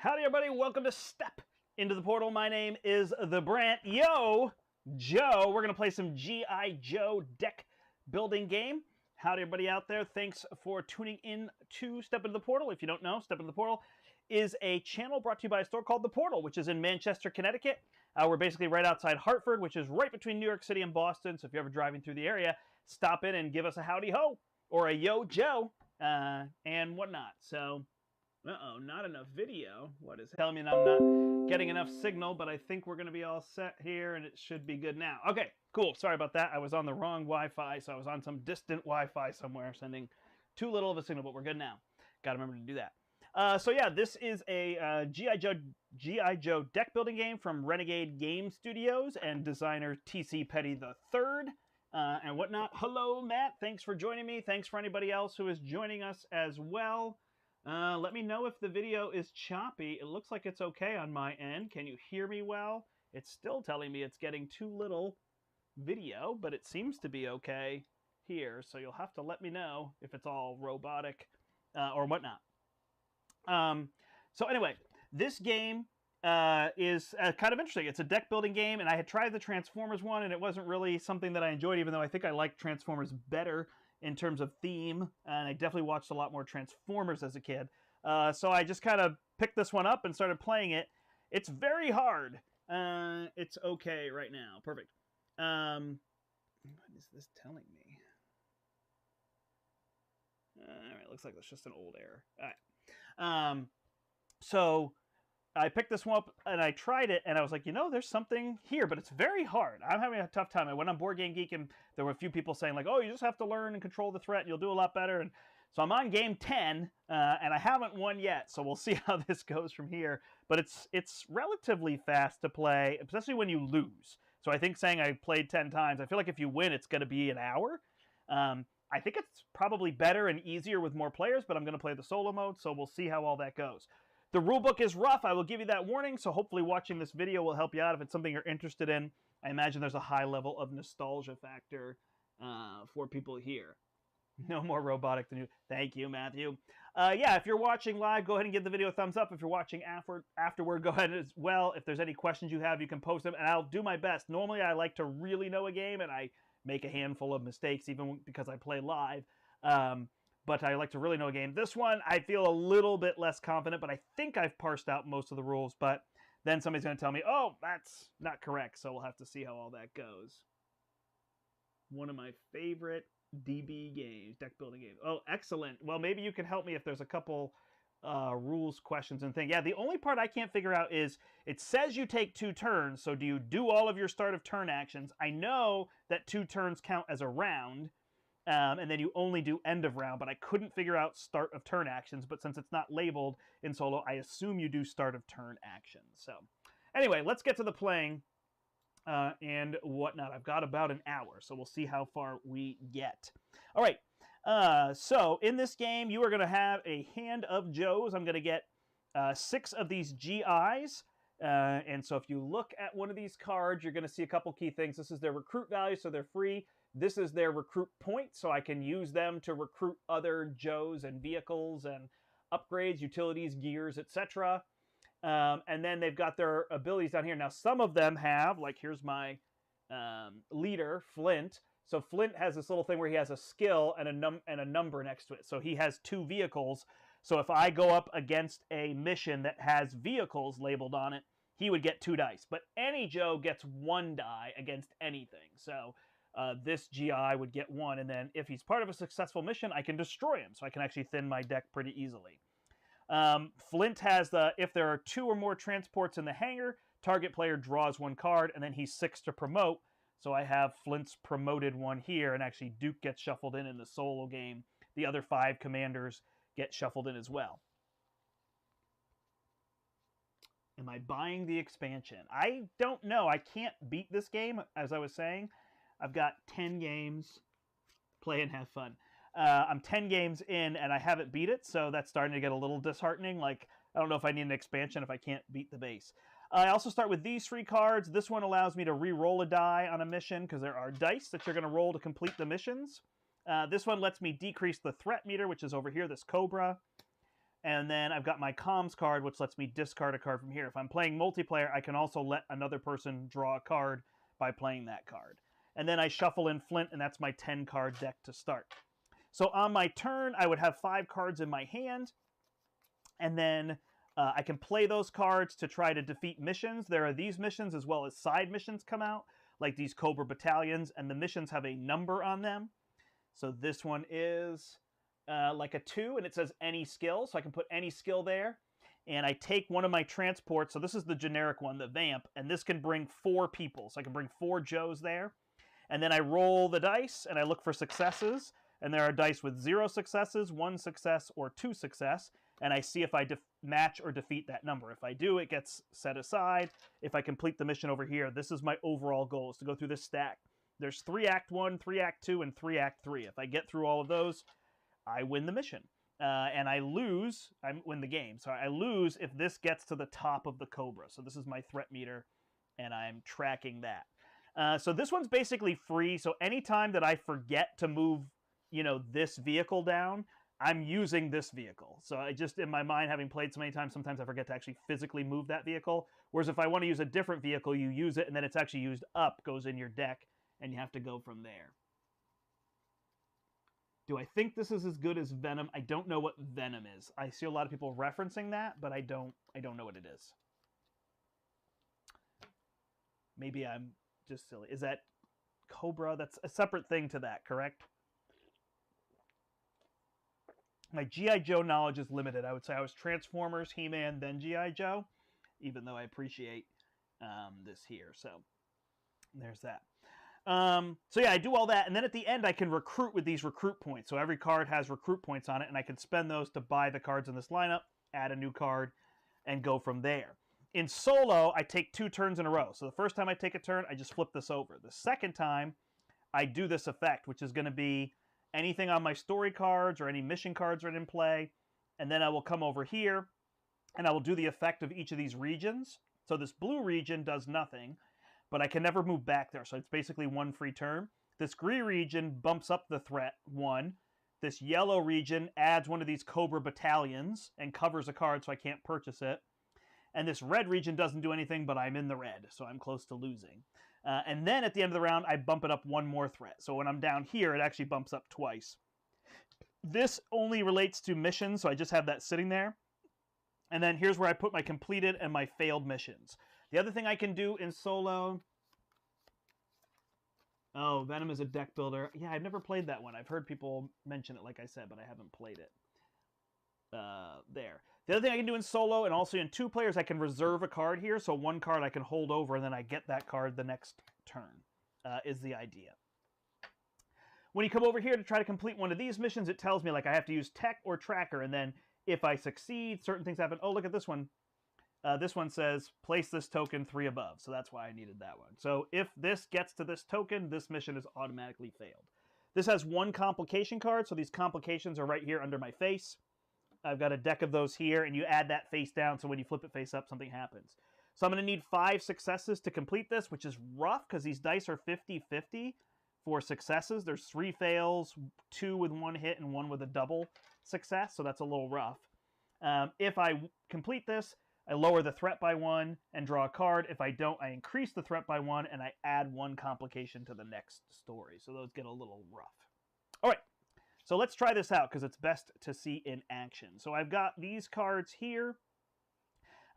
Howdy, everybody. Welcome to Step into the Portal. My name is the Brandt. Yo, Joe. We're going to play some GI Joe deck building game. Howdy, everybody out there. Thanks for tuning in to Step into the Portal. If you don't know, Step into the Portal is a channel brought to you by a store called The Portal, which is in Manchester, Connecticut. We're basically right outside Hartford, which is right between New York City and Boston. So if you're ever driving through the area, stop in and give us a howdy ho or a yo, Joe, and whatnot. So... Uh-oh, not enough video. What is it? Telling me I'm not getting enough signal, but I think we're going to be all set here, and it should be good now. Okay, cool. Sorry about that. I was on the wrong Wi-Fi, so I was on some distant Wi-Fi somewhere, sending too little of a signal, but we're good now. Got to remember to do that. So yeah, this is a GI Joe deck building game from Renegade Game Studios and designer TC Petty III and whatnot. Hello, Matt. Thanks for joining me. Thanks for anybody else who is joining us as well. Let me know if the video is choppy. It looks like it's okay on my end. Can you hear me well? It's still telling me it's getting too little video, but it seems to be okay here. So you'll have to let me know if it's all robotic or whatnot. So anyway, this game is kind of interesting. It's a deck building game, and I had tried the Transformers one, and it wasn't really something that I enjoyed, even though I think I liked Transformers better in terms of theme, and I definitely watched a lot more Transformers as a kid. So I just kind of picked this one up and started playing it. It's very hard. It's okay right now. Perfect. What is this telling me? All right, looks like that's just an old error. All right. So I picked this one up and I tried it, and I was like, you know, there's something here, but it's very hard. I'm having a tough time. I went on Board Game Geek, and there were a few people saying, like, oh, you just have to learn and control the threat, and you'll do a lot better. And so I'm on game 10, and I haven't won yet, so we'll see how this goes from here. But it's relatively fast to play, especially when you lose. So I think saying I played 10 times, I feel like if you win, it's going to be an hour. I think it's probably better and easier with more players, but I'm going to play the solo mode, so we'll see how all that goes. The rulebook is rough. I will give you that warning, so hopefully watching this video will help you out if it's something you're interested in. I imagine there's a high level of nostalgia factor for people here. No more robotic than you. Thank you, Matthew. Yeah, if you're watching live, go ahead and give the video a thumbs up. If you're watching afterward, go ahead as well. If there's any questions you have, you can post them, and I'll do my best. Normally, I like to really know a game, and I make a handful of mistakes, even because I play live. But I like to really know a game. This one, I feel a little bit less confident, but I think I've parsed out most of the rules. But then somebody's going to tell me, oh, that's not correct. So we'll have to see how all that goes. One of my favorite DB games, deck building games. Oh, excellent. Well, maybe you can help me if there's a couple rules, questions, and things. Yeah, the only part I can't figure out is it says you take 2 turns. So do you do all of your start of turn actions? I know that 2 turns count as a round. And then you only do end of round, but I couldn't figure out start of turn actions. But since it's not labeled in solo, I assume you do start of turn actions. So anyway, let's get to the playing and whatnot. I've got about an hour, so we'll see how far we get. All right, so in this game, you are going to have a hand of Joes. I'm going to get 6 of these GIs. And so if you look at one of these cards, you're going to see a couple key things. This is their recruit value, so they're free. This is their recruit point, so I can use them to recruit other Joes and vehicles and upgrades, utilities, gears, etc. And then they've got their abilities down here. Now, some of them have, like here's my leader, Flint. So Flint has this little thing where he has a skill and a number next to it. So he has 2 vehicles. So if I go up against a mission that has vehicles labeled on it, he would get 2 dice. But any Joe gets 1 die against anything. So this GI would get 1, and then if he's part of a successful mission, I can destroy him, so I can actually thin my deck pretty easily. Flint has the, if there are 2 or more transports in the hangar, target player draws 1 card, and then he's 6 to promote, so I have Flint's promoted 1 here, and actually Duke gets shuffled in the solo game. The other 5 commanders get shuffled in as well. Am I buying the expansion? I don't know. I can't beat this game, as I was saying. I've got 10 games. Play and have fun. I'm 10 games in, and I haven't beat it, so that's starting to get a little disheartening. Like, I don't know if I need an expansion if I can't beat the base. I also start with these 3 cards. This one allows me to re-roll a die on a mission, because there are dice that you're going to roll to complete the missions. This one lets me decrease the threat meter, which is over here, this Cobra. And then I've got my comms card, which lets me discard a card from here. If I'm playing multiplayer, I can also let another person draw a card by playing that card. And then I shuffle in Flint, and that's my 10-card deck to start. So on my turn, I would have 5 cards in my hand, and then I can play those cards to try to defeat missions. There are these missions as well as side missions come out, like these Cobra Battalions, and the missions have a number on them. So this one is like a 2, and it says any skill, so I can put any skill there. And I take one of my transports, so this is the generic one, the Vamp, and this can bring 4 people. So I can bring 4 Joes there. And then I roll the dice, and I look for successes. And there are dice with 0 successes, 1 success, or 2 success. And I see if I match or defeat that number. If I do, it gets set aside. If I complete the mission over here, this is my overall goal, is to go through this stack. There's 3 Act 1, 3 Act 2, and 3 Act 3. If I get through all of those, I win the mission. And I lose, I win the game. So I lose if this gets to the top of the Cobra. So this is my threat meter, and I'm tracking that. So this one's basically free. So anytime that I forget to move, you know, this vehicle down, I'm using this vehicle. So I just, in my mind, having played so many times, sometimes I forget to actually physically move that vehicle. Whereas if I want to use a different vehicle, you use it, and then it's actually used up, goes in your deck, and you have to go from there. Do I think this is as good as Venom? I don't know what Venom is. I see a lot of people referencing that, but I don't know what it is. Maybe I'm just silly. Is that Cobra? That's a separate thing to that, correct? My G.I. Joe knowledge is limited. I would say I was Transformers, He-Man, then G.I. Joe, even though I appreciate this here. So there's that. So yeah, I do all that, and then at the end I can recruit with these recruit points. So every card has recruit points on it, and I can spend those to buy the cards in this lineup, add a new card, and go from there. In solo, I take 2 turns in a row. So the first time I take a turn, I just flip this over. The second time, I do this effect, which is going to be anything on my story cards or any mission cards are in play, and then I will come over here, and I will do the effect of each of these regions. So this blue region does nothing, but I can never move back there, so it's basically 1 free turn. This green region bumps up the threat 1. This yellow region adds one of these Cobra Battalions and covers a card so I can't purchase it. And this red region doesn't do anything, but I'm in the red, so I'm close to losing. And then at the end of the round, I bump it up 1 more threat. So when I'm down here, it actually bumps up twice. This only relates to missions, so I just have that sitting there. And then here's where I put my completed and my failed missions. The other thing I can do in solo... Oh, Venom is a deck builder. Yeah, I've never played that one. I've heard people mention it, like I said, but I haven't played it. There. The other thing I can do in solo, and also in 2 players, I can reserve a card here. So 1 card I can hold over, and then I get that card the next turn, is the idea. When you come over here to try to complete one of these missions, it tells me, like, I have to use tech or tracker, and then if I succeed, certain things happen. Oh, look at this one. This one says, place this token 3 above. So that's why I needed that one. So if this gets to this token, this mission is automatically failed. This has 1 complication card. So these complications are right here under my face. I've got a deck of those here, and you add that face down. So when you flip it face up, something happens. So I'm going to need 5 successes to complete this, which is rough because these dice are 50-50 for successes. There's 3 fails, 2 with 1 hit, and 1 with a double success. So that's a little rough. If I complete this, I lower the threat by 1 and draw a card. If I don't, I increase the threat by 1 and I add 1 complication to the next story. So those get a little rough. All right, so let's try this out because it's best to see in action. So I've got these cards here.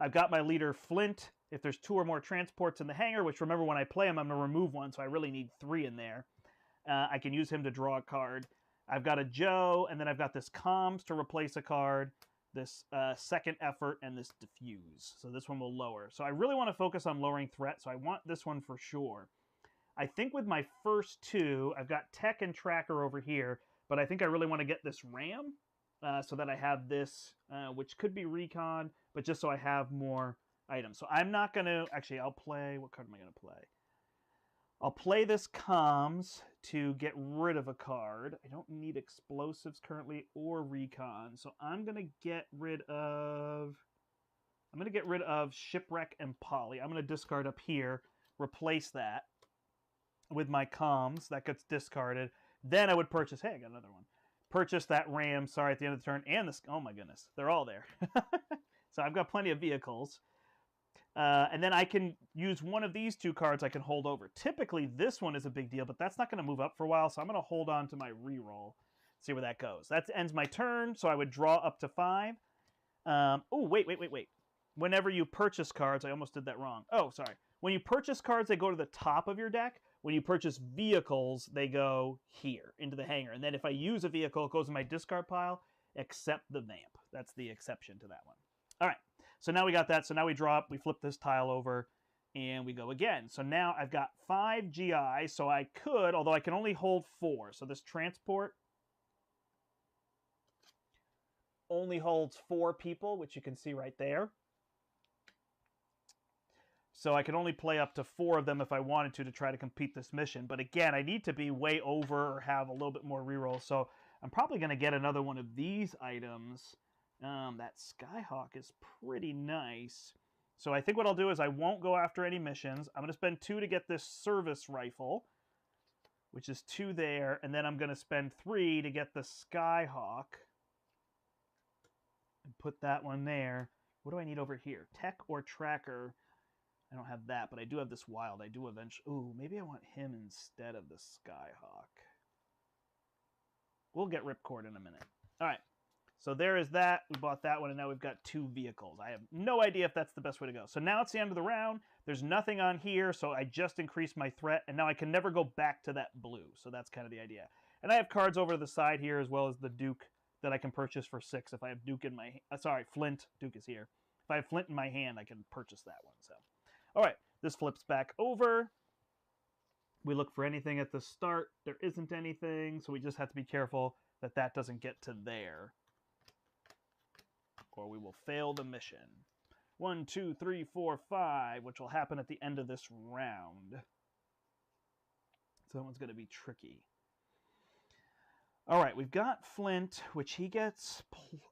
I've got my leader Flint. If there's 2 or more transports in the hangar, which remember when I play him, I'm going to remove 1, so I really need 3 in there. I can use him to draw a card. I've got a Joe, and then I've got this comms to replace a card. This second effort, and this diffuse. So this one will lower. So I really want to focus on lowering threat, so I want this one for sure. I think with my first 2, I've got tech and tracker over here, but I think I really want to get this ram so that I have this, which could be recon, but just so I have more items. So I'm not going to, actually I'll play, what card am I going to play? I'll play this comms to get rid of a card. I don't need explosives currently or recon. So I'm going to get rid of shipwreck and poly. I'm going to discard up here, replace that with my comms. That gets discarded. Then I would purchase, hey, I got another one. purchase that ram, sorry, at the end of the turn, and this, oh my goodness, they're all there. So I've got plenty of vehicles. And then I can use one of these 2 cards I can hold over. Typically, this one is a big deal, but that's not going to move up for a while, so I'm going to hold on to my reroll, see where that goes. That ends my turn, so I would draw up to 5. Oh, wait. Whenever you purchase cards, I almost did that wrong. Oh, sorry. When you purchase cards, they go to the top of your deck. When you purchase vehicles, they go here, into the hanger. And then if I use a vehicle, it goes in my discard pile, except the vamp. That's the exception to that one. All right. So now we got that. So now we draw up, we flip this tile over, and we go again. So now I've got 5 GI, so I could, although I can only hold 4. So this transport only holds 4 people, which you can see right there. So I can only play up to 4 of them if I wanted to try to complete this mission. But again, I need to be way over or have a little bit more reroll. So I'm probably going to get another one of these items. That Skyhawk is pretty nice. So I think what I'll do is I won't go after any missions. I'm going to spend 2 to get this service rifle, which is 2 there. And then I'm going to spend 3 to get the Skyhawk. And put that one there. What do I need over here? Tech or tracker? I don't have that, but I do have this wild. I do eventually... Ooh, maybe I want him instead of the Skyhawk. We'll get Ripcord in a minute. All right. So there is that. We bought that one, and now we've got 2 vehicles. I have no idea if that's the best way to go. So now it's the end of the round. There's nothing on here, so I just increased my threat, and now I can never go back to that blue. So that's kind of the idea. And I have cards over to the side here, as well as the Duke that I can purchase for 6 if I have Duke in my... sorry, Flint. Duke is here. If I have Flint in my hand, I can purchase that one. So, all right, this flips back over. We look for anything at the start. There isn't anything, so we just have to be careful that that doesn't get to there, or we will fail the mission. 1, 2, 3, 4, 5, which will happen at the end of this round. So that one's going to be tricky. All right, we've got Flint, which he gets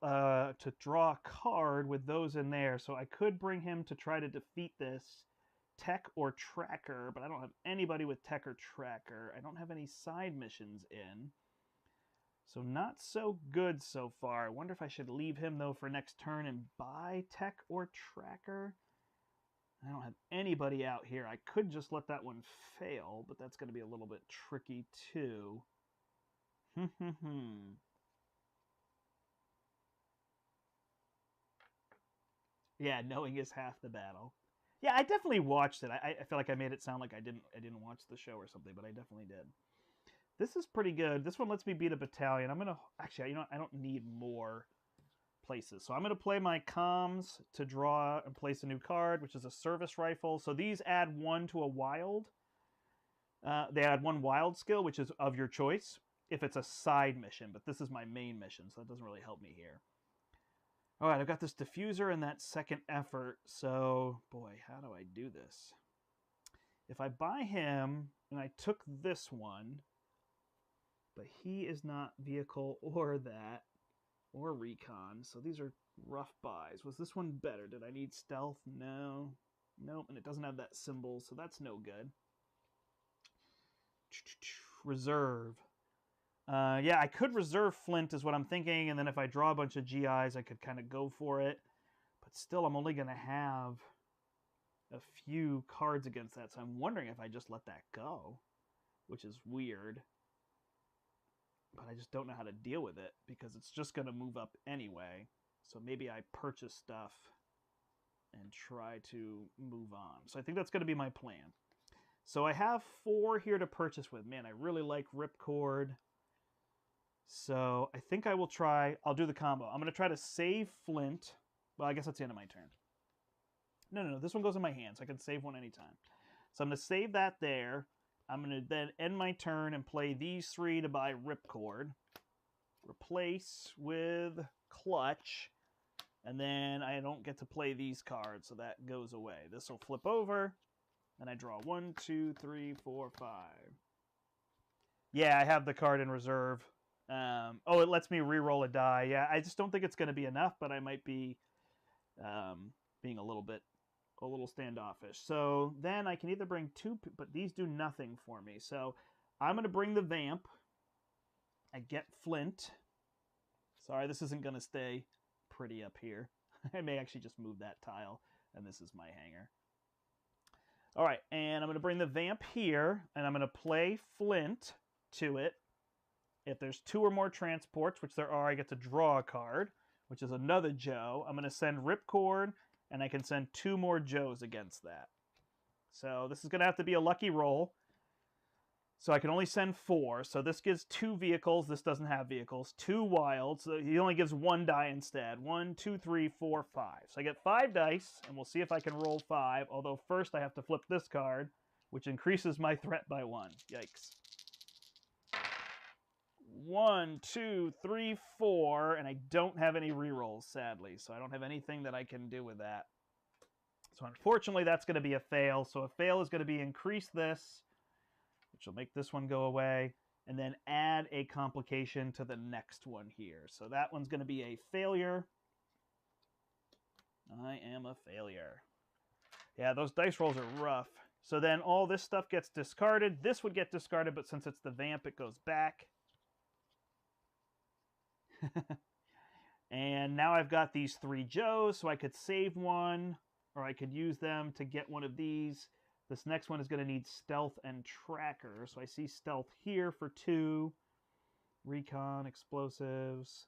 to draw a card with those in there. So I could bring him to try to defeat this Tech or Tracker, but I don't have anybody with Tech or Tracker. I don't have any side missions in. So not so good so far. I wonder if I should leave him, though, for next turn and buy Tech or Tracker. I don't have anybody out here. I could just let that one fail, but that's going to be a little bit tricky, too. Yeah, knowing is half the battle. Yeah, I definitely watched it. I feel like I made it sound like I didn't watch the show or something, but I definitely did. This is pretty good. This one lets me beat a battalion. I'm going to... Actually, you know, I don't need more places. So I'm going to play my comms to draw and place a new card, which is a service rifle. So these add 1 to a wild. They add 1 wild skill, which is of your choice, if it's a side mission. But this is my main mission, so that doesn't really help me here. All right, I've got this diffuser and that second effort. So, boy, how do I do this? If I buy him and I took this one... But he is not vehicle or that, or recon. So these are rough buys. Was this one better? Did I need stealth? No. Nope, and it doesn't have that symbol, so that's no good. Reserve. Yeah, I could reserve Flint is what I'm thinking, and then if I draw a bunch of GIs, I could kind of go for it. But still, I'm only going to have a few cards against that, so I'm wondering if I just let that go, which is weird. But I just don't know how to deal with it because it's just going to move up anyway. So maybe I purchase stuff and try to move on. So I think that's going to be my plan. So I have 4 here to purchase with. Man, I really like Ripcord. So I think I will try... I'll do the combo. I'm going to try to save Flint. Well, I guess that's the end of my turn. No. This one goes in my hand, so I can save one anytime. So I'm going to save that there. I'm going to then end my turn and play these 3 to buy Ripcord. Replace with Clutch. And then I don't get to play these cards, so that goes away. This will flip over. And I draw 1, 2, 3, 4, 5. Yeah, I have the card in reserve. Oh, it lets me re-roll a die. Yeah, I just don't think it's going to be enough, but I might be being a little standoffish. So then I can either bring 2, but these do nothing for me. So I'm going to bring the Vamp. I get Flint. Sorry, this isn't going to stay pretty up here. I may actually just move that tile, and this is my hanger. All right, and I'm going to bring the vamp here, and I'm going to play Flint to it. If there's 2 or more transports, which there are, I get to draw a card, which is another Joe. I'm going to send Ripcord, and I can send 2 more Joes against that. So this is going to have to be a lucky roll. So I can only send 4. So this gives 2 vehicles. This doesn't have vehicles. 2 wilds. So he only gives 1 die instead. 1, 2, 3, 4, 5. So I get 5 dice, and we'll see if I can roll 5. Although first I have to flip this card, which increases my threat by 1. Yikes. 1, 2, 3, 4, and I don't have any rerolls, sadly. So I don't have anything that I can do with that. So unfortunately, that's going to be a fail. So a fail is going to be increase this, which will make this one go away, and then add a complication to the next one here. So that one's going to be a failure. I am a failure. Yeah, those dice rolls are rough. So then all this stuff gets discarded. This would get discarded, but since it's the vamp, it goes back. And now I've got these 3 Joes, so I could save one, or I could use them to get one of these. This next one is going to need stealth and tracker. So I see stealth here for 2. Recon, explosives.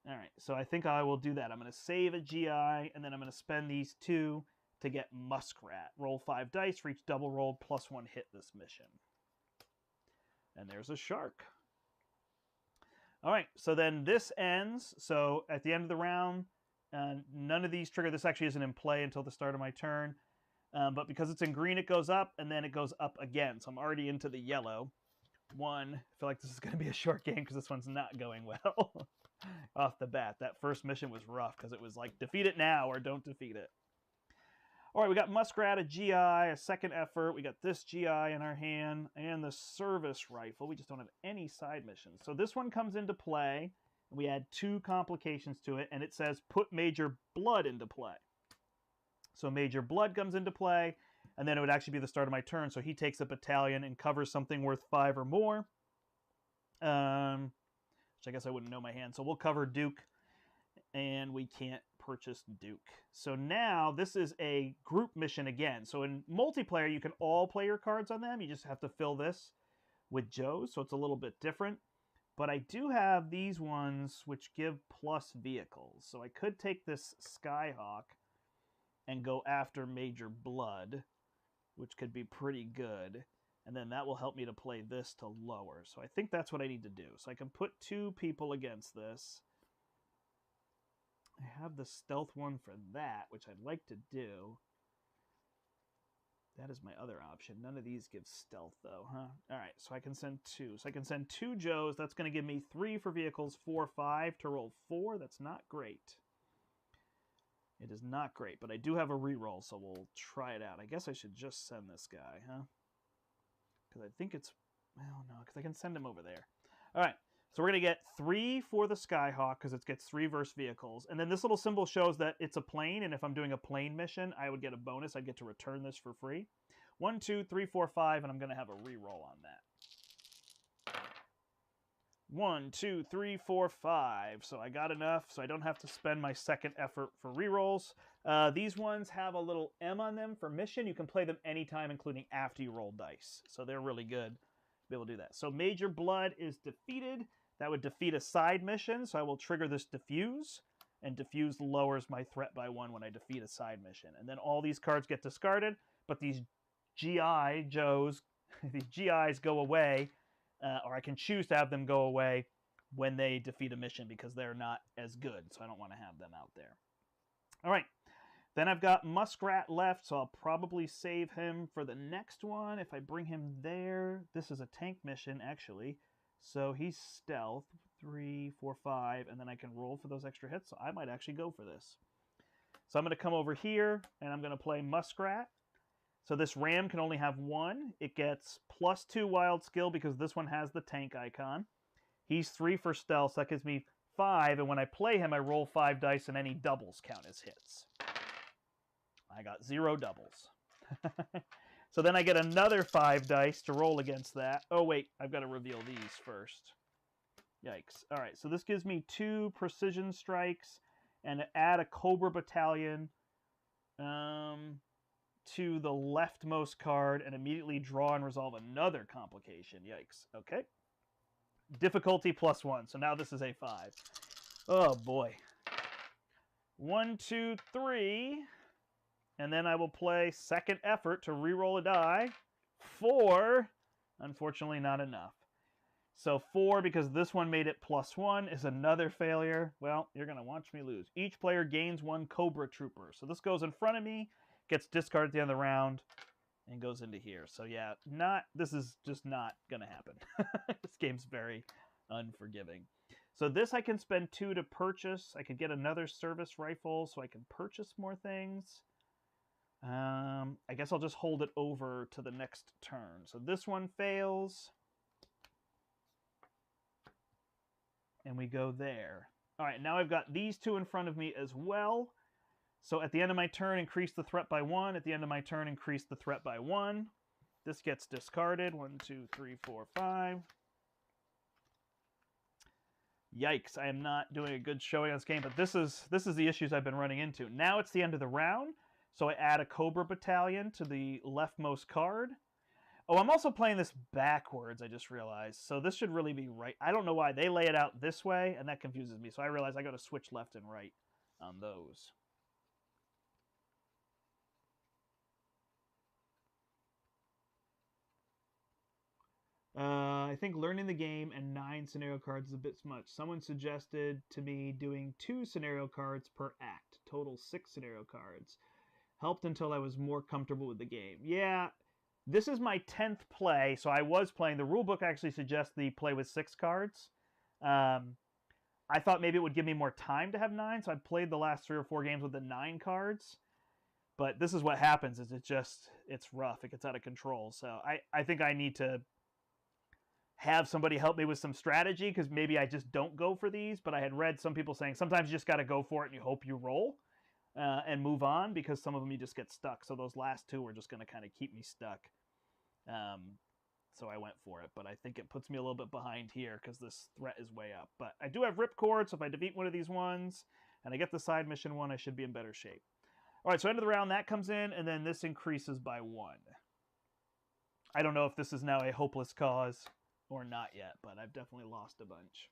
All right, so I think I will do that. I'm going to save a GI, and then I'm going to spend these 2 to get Muskrat. Roll 5 dice for each double roll, plus 1 hit this mission. And there's a shark. All right, so then this ends. So at the end of the round, none of these trigger. This actually isn't in play until the start of my turn. But because it's in green, it goes up, and then it goes up again. So I'm already into the yellow. 1, I feel like this is going to be a short game because this one's not going well off the bat. That first mission was rough because it was like, defeat it now or don't defeat it. All right, we got Muskrat, a GI, a second effort. We got this GI in our hand, and the service rifle. We just don't have any side missions. So this one comes into play. We add 2 complications to it, and it says put Major Blood into play. So Major Blood comes into play, and then it would actually be the start of my turn. So he takes a battalion and covers something worth 5 or more, which I guess I wouldn't know my hand. So we'll cover Duke, and we can't purchase Duke. So now this is a group mission again. So in multiplayer, you can all play your cards on them. You just have to fill this with Joes, so it's a little bit different. But I do have these ones which give plus vehicles. So I could take this Skyhawk and go after Major Blood, which could be pretty good. And then that will help me to play this to lower. So I think that's what I need to do. So I can put 2 people against this. I have the stealth one for that, which I'd like to do. That is my other option. None of these give stealth, though, huh? All right, so I can send 2. So I can send 2 Joes. That's going to give me 3 for vehicles, 4, 5 to roll 4. That's not great. It is not great, but I do have a reroll, so we'll try it out. I guess I should just send this guy, huh? Because I think it's... Well, no, because I can send him over there. All right, so we're going to get 3 for the Skyhawk, because it gets 3 verse vehicles. And then this little symbol shows that it's a plane, and if I'm doing a plane mission, I would get a bonus. I'd get to return this for free. 1, 2, 3, 4, 5, and I'm going to have a reroll on that. 1, 2, 3, 4, 5. So I got enough, so I don't have to spend my second effort for rerolls. These ones have a little M on them for mission. You can play them anytime, including after you roll dice. So they're really good to be able to do that. So Major Blood is defeated. That would defeat a side mission, so I will trigger this Diffuse. And Diffuse lowers my threat by 1 when I defeat a side mission. And then all these cards get discarded, but these GI Joes, these GIs go away. Or I can choose to have them go away when they defeat a mission because they're not as good, so I don't want to have them out there. All right, then I've got Muskrat left, so I'll probably save him for the next one if I bring him there. This is a tank mission, actually, so he's stealth, 3, 4, 5, and then I can roll for those extra hits, so I might actually go for this. So I'm going to come over here, and I'm going to play Muskrat. So this ram can only have 1. It gets plus 2 wild skill because this one has the tank icon. He's 3 for stealth, so that gives me 5. And when I play him, I roll 5 dice and any doubles count as hits. I got 0 doubles. So then I get another 5 dice to roll against that. Oh, wait, I've got to reveal these first. Yikes. All right, so this gives me 2 precision strikes and add a Cobra Battalion to the leftmost card and immediately draw and resolve another complication. Yikes. Okay. Difficulty +1. So now this is a 5. Oh, boy. 1, 2, 3. And then I will play second effort to reroll a die. 4. Unfortunately, not enough. So 4, because this one made it +1, is another failure. Well, you're going to watch me lose. Each player gains 1 Cobra Trooper. So this goes in front of me, gets discarded at the end of the round, and goes into here. So yeah, this is just not going to happen. This game's very unforgiving. So this I can spend 2 to purchase. I could get another service rifle so I can purchase more things. I guess I'll just hold it over to the next turn. So this one fails. And we go there. All right, now I've got these 2 in front of me as well. So at the end of my turn, increase the threat by 1. At the end of my turn, increase the threat by 1. This gets discarded. 1, 2, 3, 4, 5. Yikes, I am not doing a good showing on this game, but this is the issues I've been running into. Now it's the end of the round, so I add a Cobra Battalion to the leftmost card. Oh, I'm also playing this backwards, I just realized. So this should really be right. I don't know why. They lay it out this way, and that confuses me. So I realize I got to switch left and right on those. I think learning the game and 9 scenario cards is a bit much. Someone suggested to me doing 2 scenario cards per act. Total 6 scenario cards. Helped until I was more comfortable with the game. Yeah. This is my 10th play, so I was playing. The rulebook actually suggests the play with 6 cards. I thought maybe it would give me more time to have 9, so I played the last 3 or 4 games with the 9 cards. But this is what happens, is it's rough. It gets out of control. So I think I need to have somebody help me with some strategy, because maybe I just don't go for these. But I had read some people saying sometimes you just got to go for it and you hope you roll and move on, because some of them you just get stuck. So those last 2 were just going to kind of keep me stuck. So I went for it, but I think it puts me a little bit behind here because this threat is way up. But I do have Ripcord, so if I defeat one of these ones and I get the side mission one, I should be in better shape. All right, so end of the round, that comes in, and then this increases by 1. I don't know if this is now a hopeless cause or not yet, but I've definitely lost a bunch.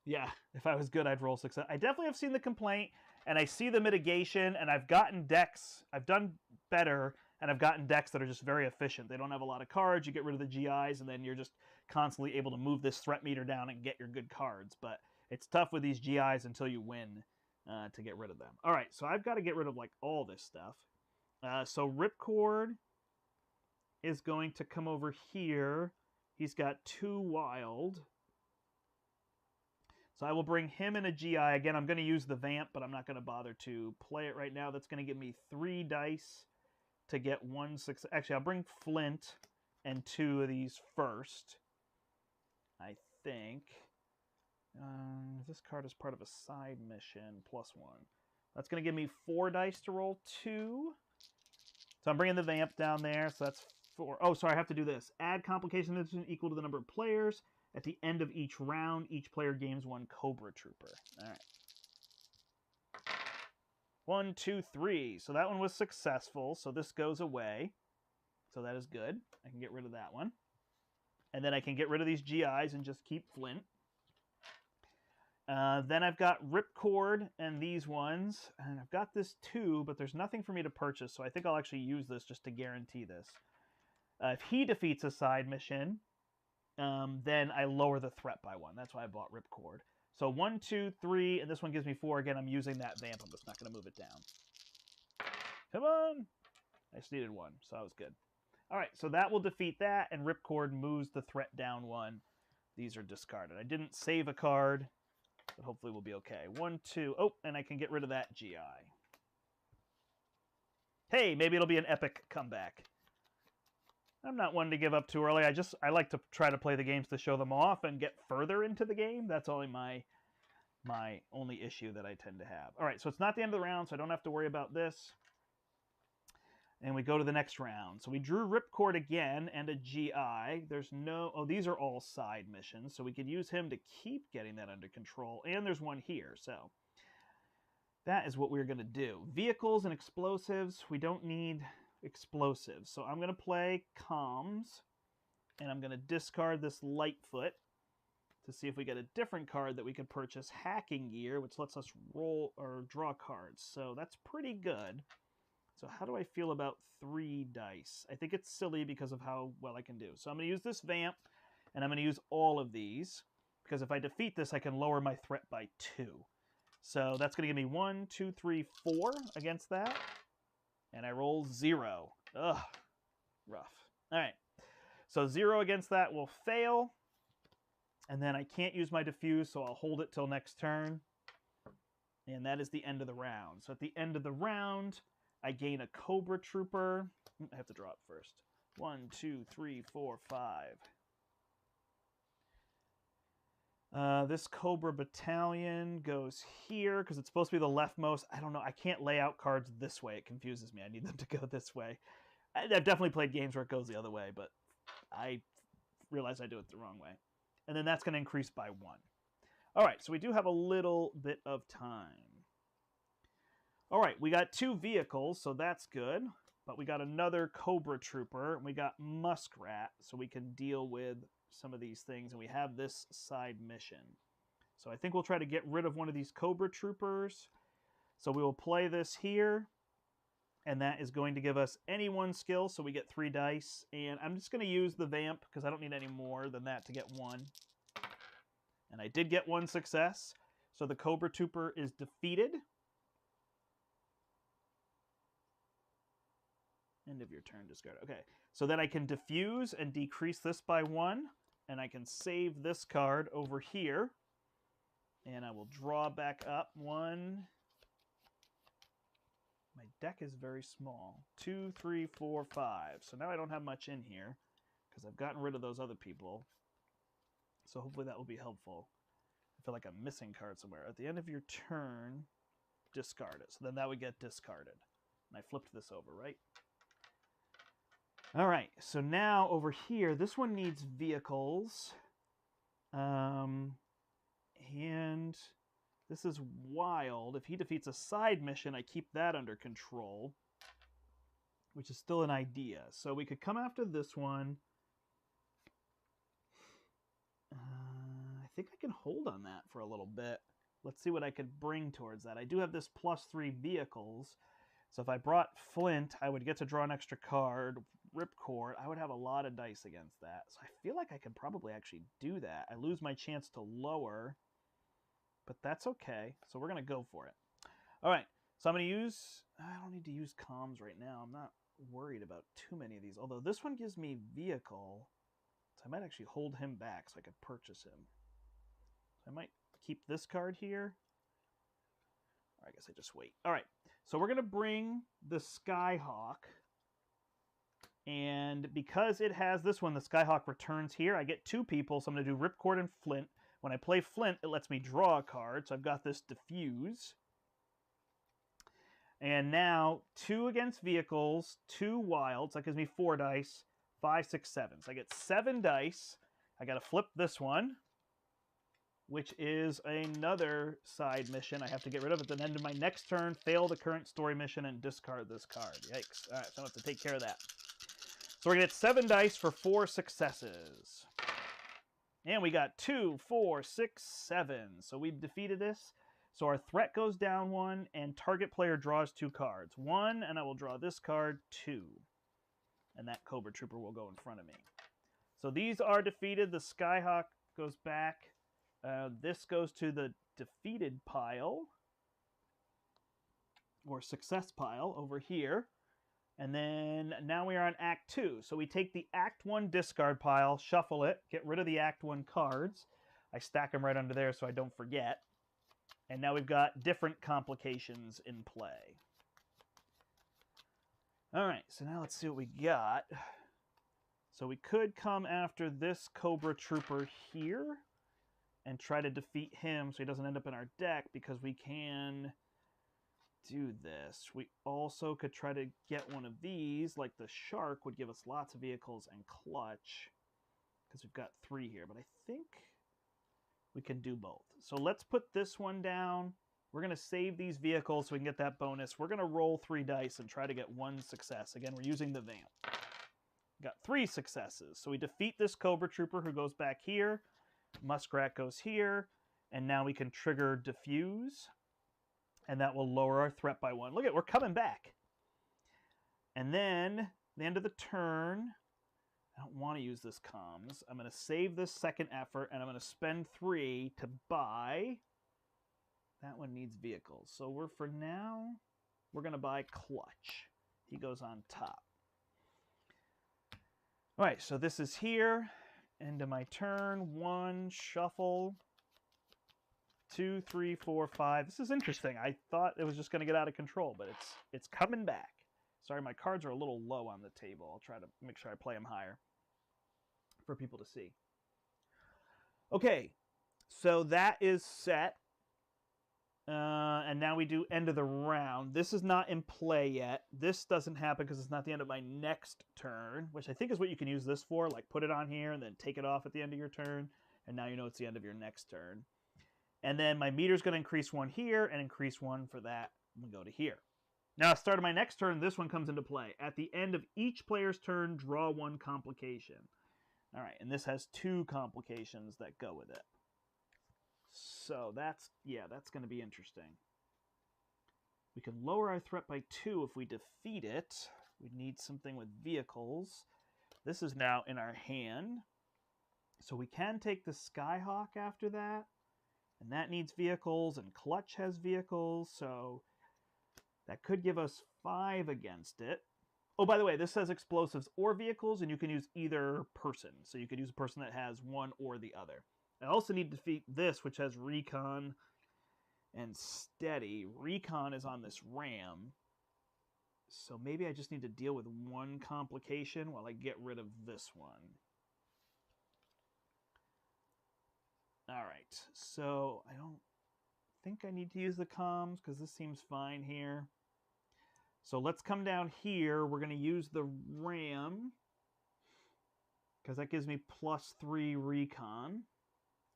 Yeah, if I was good, I'd roll success. I definitely have seen the complaint, and I see the mitigation, and I've gotten decks. I've done better, and I've gotten decks that are just very efficient. They don't have a lot of cards. You get rid of the GIs, and then you're just constantly able to move this threat meter down and get your good cards. But it's tough with these GIs until you win to get rid of them. All right, so I've got to get rid of like all this stuff. So Ripcord is going to come over here. He's got 2 wild. So I will bring him in a GI. Again, I'm going to use the Vamp, but I'm not going to bother to play it right now. That's going to give me 3 dice to get 1 success. Actually, I'll bring Flint and 2 of these first, I think. This card is part of a side mission, +1. That's going to give me 4 dice to roll 2. So I'm bringing the Vamp down there, so that's 4. Oh, sorry, I have to do this. Add complication equal to the number of players. At the end of each round, each player gains 1 Cobra Trooper. All right. 1, 2, 3. So that one was successful, so this goes away. So that is good. I can get rid of that one. And then I can get rid of these GIs and just keep Flint. Then I've got Ripcord and these ones. And I've got this too, but there's nothing for me to purchase, so I think I'll actually use this just to guarantee this. If he defeats a side mission, then I lower the threat by 1. That's why I bought Ripcord. So 1, 2, 3, and this one gives me 4. Again, I'm using that Vamp. I'm just not going to move it down. Come on! I just needed 1, so that was good. All right, so that will defeat that, and Ripcord moves the threat down 1. These are discarded. I didn't save a card, but hopefully we'll be okay. 1, 2. Oh, and I can get rid of that GI. Hey, maybe it'll be an epic comeback. I'm not one to give up too early. I like to try to play the games to show them off and get further into the game. That's only my only issue that I tend to have. All right, so it's not the end of the round, so I don't have to worry about this. And we go to the next round. So we drew Ripcord again and a GI. There's no... Oh, these are all side missions. So we could use him to keep getting that under control. And there's one here. So that is what we're going to do. Vehicles and explosives. We don't need explosives. So I'm going to play comms. And I'm going to discard this Lightfoot to see if we get a different card that we could purchase. Hacking Gear, which lets us roll or draw cards. So that's pretty good. So how do I feel about 3 dice? I think it's silly because of how well I can do. So I'm going to use this Vamp, and I'm going to use all of these, because if I defeat this, I can lower my threat by 2. So that's going to give me 1, 2, 3, 4 against that. And I roll 0. Ugh, rough. All right. So 0 against that will fail. And then I can't use my diffuse, so I'll hold it till next turn. And that is the end of the round. So at the end of the round, I gain a Cobra Trooper. I have to draw it first. 1, 2, 3, 4, 5. This Cobra Battalion goes here because it's supposed to be the leftmost. I don't know. I can't lay out cards this way. It confuses me. I need them to go this way. I've definitely played games where it goes the other way, but I realize I do it the wrong way. And then that's going to increase by 1. All right, so we do have a little bit of time. All right, we got 2 vehicles, so that's good. But we got another Cobra Trooper, and we got Muskrat, so we can deal with some of these things. And we have this side mission. So I think we'll try to get rid of one of these Cobra Troopers. So we will play this here. And that is going to give us any 1 skill, so we get 3 dice. And I'm just going to use the Vamp, because I don't need any more than that to get 1. And I did get 1 success. So the Cobra Trooper is defeated. End of your turn, discard. Okay, so then I can diffuse and decrease this by 1, and I can save this card over here, and I will draw back up 1. My deck is very small. 2, 3, 4, 5. So now I don't have much in here because I've gotten rid of those other people. So hopefully that will be helpful. I feel like I'm missing cards somewhere. At the end of your turn, discard it. So then that would get discarded. And I flipped this over, right? All right, so now over here, this one needs vehicles. And this is wild. If he defeats a side mission, I keep that under control, which is still an idea. So we could come after this one. I think I can hold on that for a little bit. Let's see what I could bring towards that. I do have this +3 vehicles. So if I brought Flint, I would get to draw an extra card. Ripcord, I would have a lot of dice against that. So I feel like I could probably actually do that. I lose my chance to lower, but that's okay. So we're going to go for it. All right, so I'm going to use... I don't need to use comms right now. I'm not worried about too many of these. Although this one gives me vehicle, so I might actually hold him back so I could purchase him. So I might keep this card here. Or I guess I just wait. All right, so we're going to bring the Skyhawk. And because it has this one, the Skyhawk returns here. I get 2 people, so I'm going to do Ripcord and Flint. When I play Flint, it lets me draw a card. So I've got this Diffuse. And now 2 against vehicles, 2 wilds. That gives me 4 dice, 5, 6, 7. So I get 7 dice. I got to flip this one, which is another side mission I have to get rid of at the end of my next turn. Fail the current story mission and discard this card. Yikes. All right, so I have to take care of that. So we're going to get 7 dice for 4 successes. And we got 2, 4, 6, 7. So we've defeated this. So our threat goes down 1, and target player draws 2 cards. 1, and I will draw this card, 2. And that Cobra Trooper will go in front of me. So these are defeated. The Skyhawk goes back. This goes to the defeated pile, or success pile over here. And then now we are on Act 2. So we take the Act 1 discard pile, shuffle it, get rid of the Act 1 cards. I stack them right under there so I don't forget. And now we've got different complications in play. All right, so now let's see what we got. So we could come after this Cobra Trooper here and try to defeat him so he doesn't end up in our deck, because we can do this. We also could try to get one of these, like the shark would give us lots of vehicles and clutch, because we've got 3 here, but I think we can do both. So let's put this one down. We're going to save these vehicles so we can get that bonus. We're going to roll 3 dice and try to get 1 success. Again, we're using the vamp. Got 3 successes. So we defeat this Cobra Trooper who goes back here. Muskrat goes here. And now we can trigger Diffuse. And that will lower our threat by 1. Look at, we're coming back. And then, the end of the turn, I don't want to use this comms. I'm going to save this second effort, and I'm going to spend 3 to buy. That one needs vehicles. So for now, we're going to buy Clutch. He goes on top. All right, so this is here. End of my turn. 1, shuffle. 2, 3, 4, 5. This is interesting. I thought it was just going to get out of control, but it's coming back. Sorry, my cards are a little low on the table. I'll try to make sure I play them higher for people to see. Okay, so that is set. And now we do end of the round. This is not in play yet. This doesn't happen because it's not the end of my next turn, which I think is what you can use this for. Like put it on here and then take it off at the end of your turn. And now you know it's the end of your next turn. And then my meter's going to increase 1 here and increase 1 for that. We go to here. Now, at the start of my next turn, this one comes into play. At the end of each player's turn, draw 1 complication. All right, and this has 2 complications that go with it. So that's going to be interesting. We can lower our threat by 2 if we defeat it. We need something with vehicles. This is now in our hand. So we can take the Skyhawk after that. And that needs vehicles, and Clutch has vehicles, so that could give us 5 against it. Oh, by the way, this says explosives or vehicles, and you can use either person. So you could use a person that has one or the other. I also need to defeat this, which has Recon and Steady. Recon is on this Ram. So maybe I just need to deal with 1 complication while I get rid of this one. All right, so I don't think I need to use the comms because this seems fine here. So let's come down here. We're going to use the Ram because that gives me +3 Recon.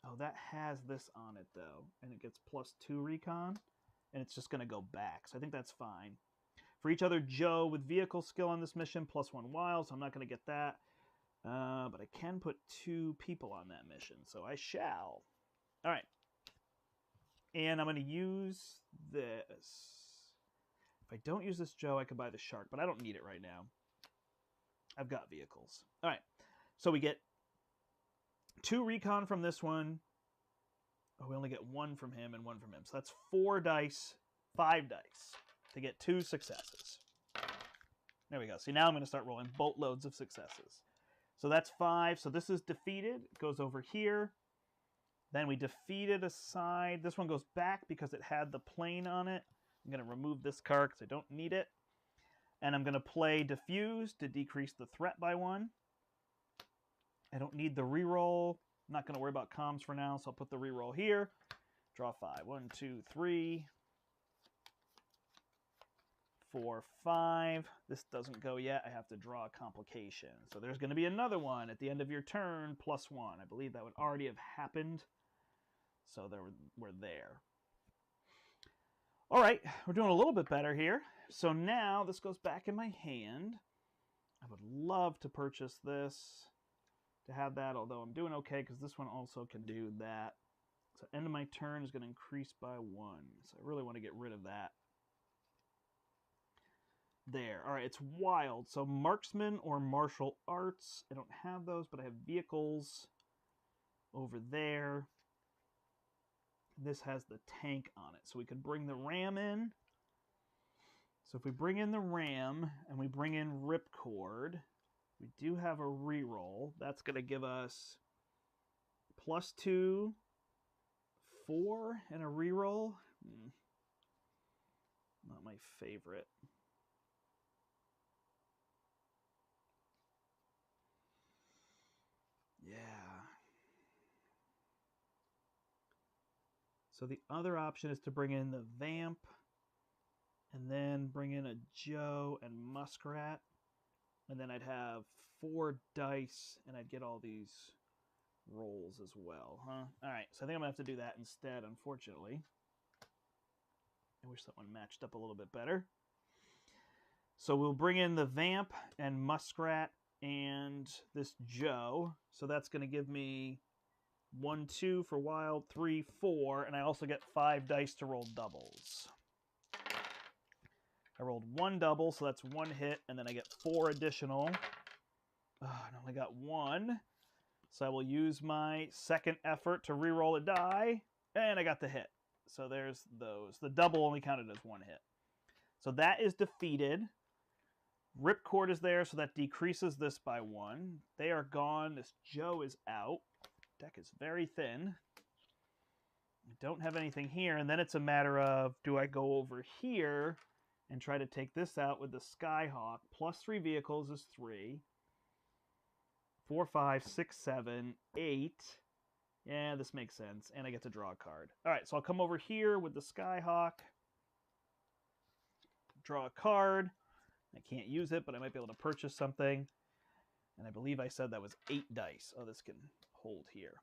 Oh, that has this on it, though, and it gets +2 Recon, and it's just going to go back, so I think that's fine. For each other Joe with vehicle skill on this mission, +1 wild, so I'm not going to get that. But I can put 2 people on that mission, so I shall. All right. And I'm going to use this. If I don't use this Joe, I could buy the shark, but I don't need it right now. I've got vehicles. All right. So we get 2 recon from this one. Oh, we only get 1 from him and 1 from him. So that's 4 dice, 5 dice to get 2 successes. There we go. See, now I'm going to start rolling boatloads of successes. So that's 5. So this is defeated. It goes over here. Then we defeated a side. This one goes back because it had the plane on it. I'm going to remove this card because I don't need it. And I'm going to play Diffuse to decrease the threat by 1. I don't need the reroll. I'm not going to worry about comms for now, so I'll put the reroll here. Draw 5. 1, 2, 3, 4, 5. This doesn't go yet. I have to draw a complication. So there's going to be another one at the end of your turn, +1. I believe that would already have happened. So we're there. All right, we're doing a little bit better here. So now this goes back in my hand. I would love to purchase this to have that, although I'm doing okay because this one also can do that. So end of my turn is going to increase by 1. So I really want to get rid of that. There. All right, it's wild. So marksman or martial arts. I don't have those, but I have vehicles over there. This has the tank on it. So we could bring the Ram in. So if we bring in the Ram and we bring in Ripcord, we do have a reroll. That's going to give us +2, 4, and a reroll. Not my favorite. Yeah. So the other option is to bring in the Vamp. And then bring in a Joe and Muskrat. And then I'd have 4 dice, and I'd get all these rolls as well, huh? All right, so I think I'm going to have to do that instead, unfortunately. I wish that one matched up a little bit better. So we'll bring in the Vamp and Muskrat and this Joe. So that's going to give me 1, 2 for wild, 3, 4, and I also get 5 dice to roll doubles. I rolled 1 double, so that's 1 hit, and then I get 4 additional. Oh, I only got 1. So I will use my second effort to reroll a die, and I got the hit. So there's those. The double only counted as 1 hit. So that is defeated. Ripcord is there, so that decreases this by 1. They are gone. This Joe is out. Deck is very thin. I don't have anything here, and then it's a matter of, do I go over here and try to take this out with the Skyhawk? Plus 3 vehicles is 3. 4, 5, 6, 7, 8. Yeah, this makes sense. And I get to draw a card. All right, so I'll come over here with the Skyhawk. Draw a card. I can't use it, but I might be able to purchase something. And I believe I said that was 8 dice. Oh, this can hold here.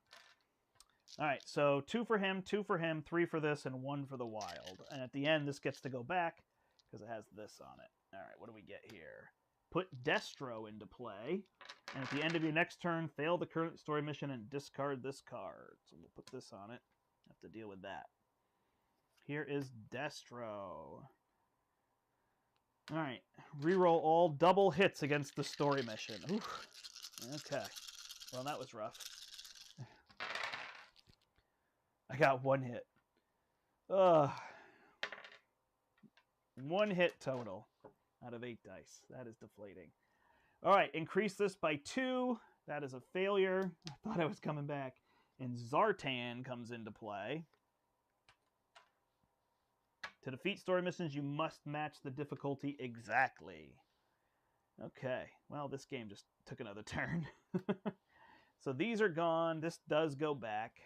All right, so 2 for him, 2 for him, 3 for this, and 1 for the wild. And at the end, this gets to go back because it has this on it. All right, what do we get here? Put Destro into play. And at the end of your next turn, fail the current story mission and discard this card. So we'll put this on it. Have to deal with that. Here is Destro. All right, reroll all double hits against the story mission. Oof. Okay, well, that was rough. I got 1 hit. 1 hit total out of 8 dice. That is deflating. All right, increase this by 2. That is a failure. I thought I was coming back. And Zartan comes into play. To defeat story missions, you must match the difficulty exactly. Okay, well, this game just took another turn. So these are gone. This does go back.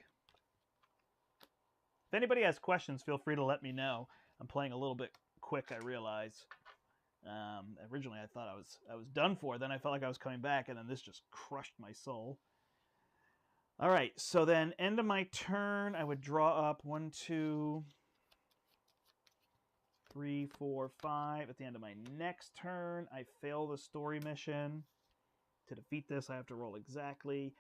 If anybody has questions, feel free to let me know. I'm playing a little bit quick, I realize. Originally, I thought I was done for. Then I felt like I was coming back, and then this just crushed my soul. All right, so then end of my turn, I would draw up 1, 2, 3, 4, 5. At the end of my next turn, I fail the story mission. To defeat this, I have to roll exactly.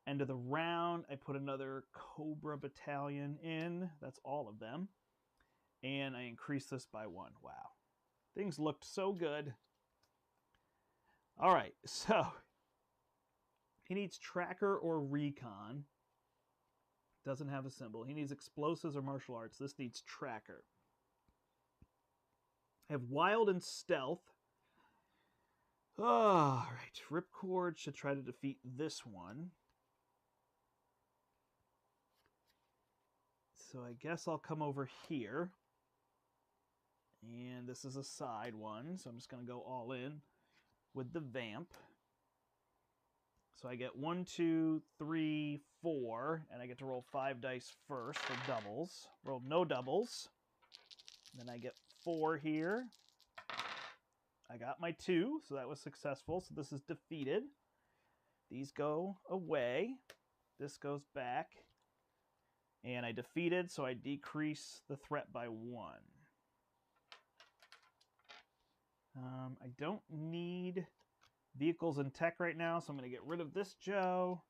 End of the round, I put another Cobra Battalion in. That's all of them. And I increase this by 1. Wow. Things looked so good. All right, so he needs Tracker or Recon. Doesn't have a symbol. He needs Explosives or Martial Arts. This needs Tracker. I have Wild and Stealth. All right, Ripcord should try to defeat this one. So I guess I'll come over here. And this is a side one, so I'm just going to go all in with the Vamp. So I get 1, 2, 3, 4, and I get to roll 5 dice first for doubles. Rolled no doubles. Then I get 4 here. I got my 2, so that was successful. So this is defeated. These go away. This goes back. And I defeated, so I decrease the threat by 1. I don't need vehicles and tech right now, so I'm going to get rid of this Joe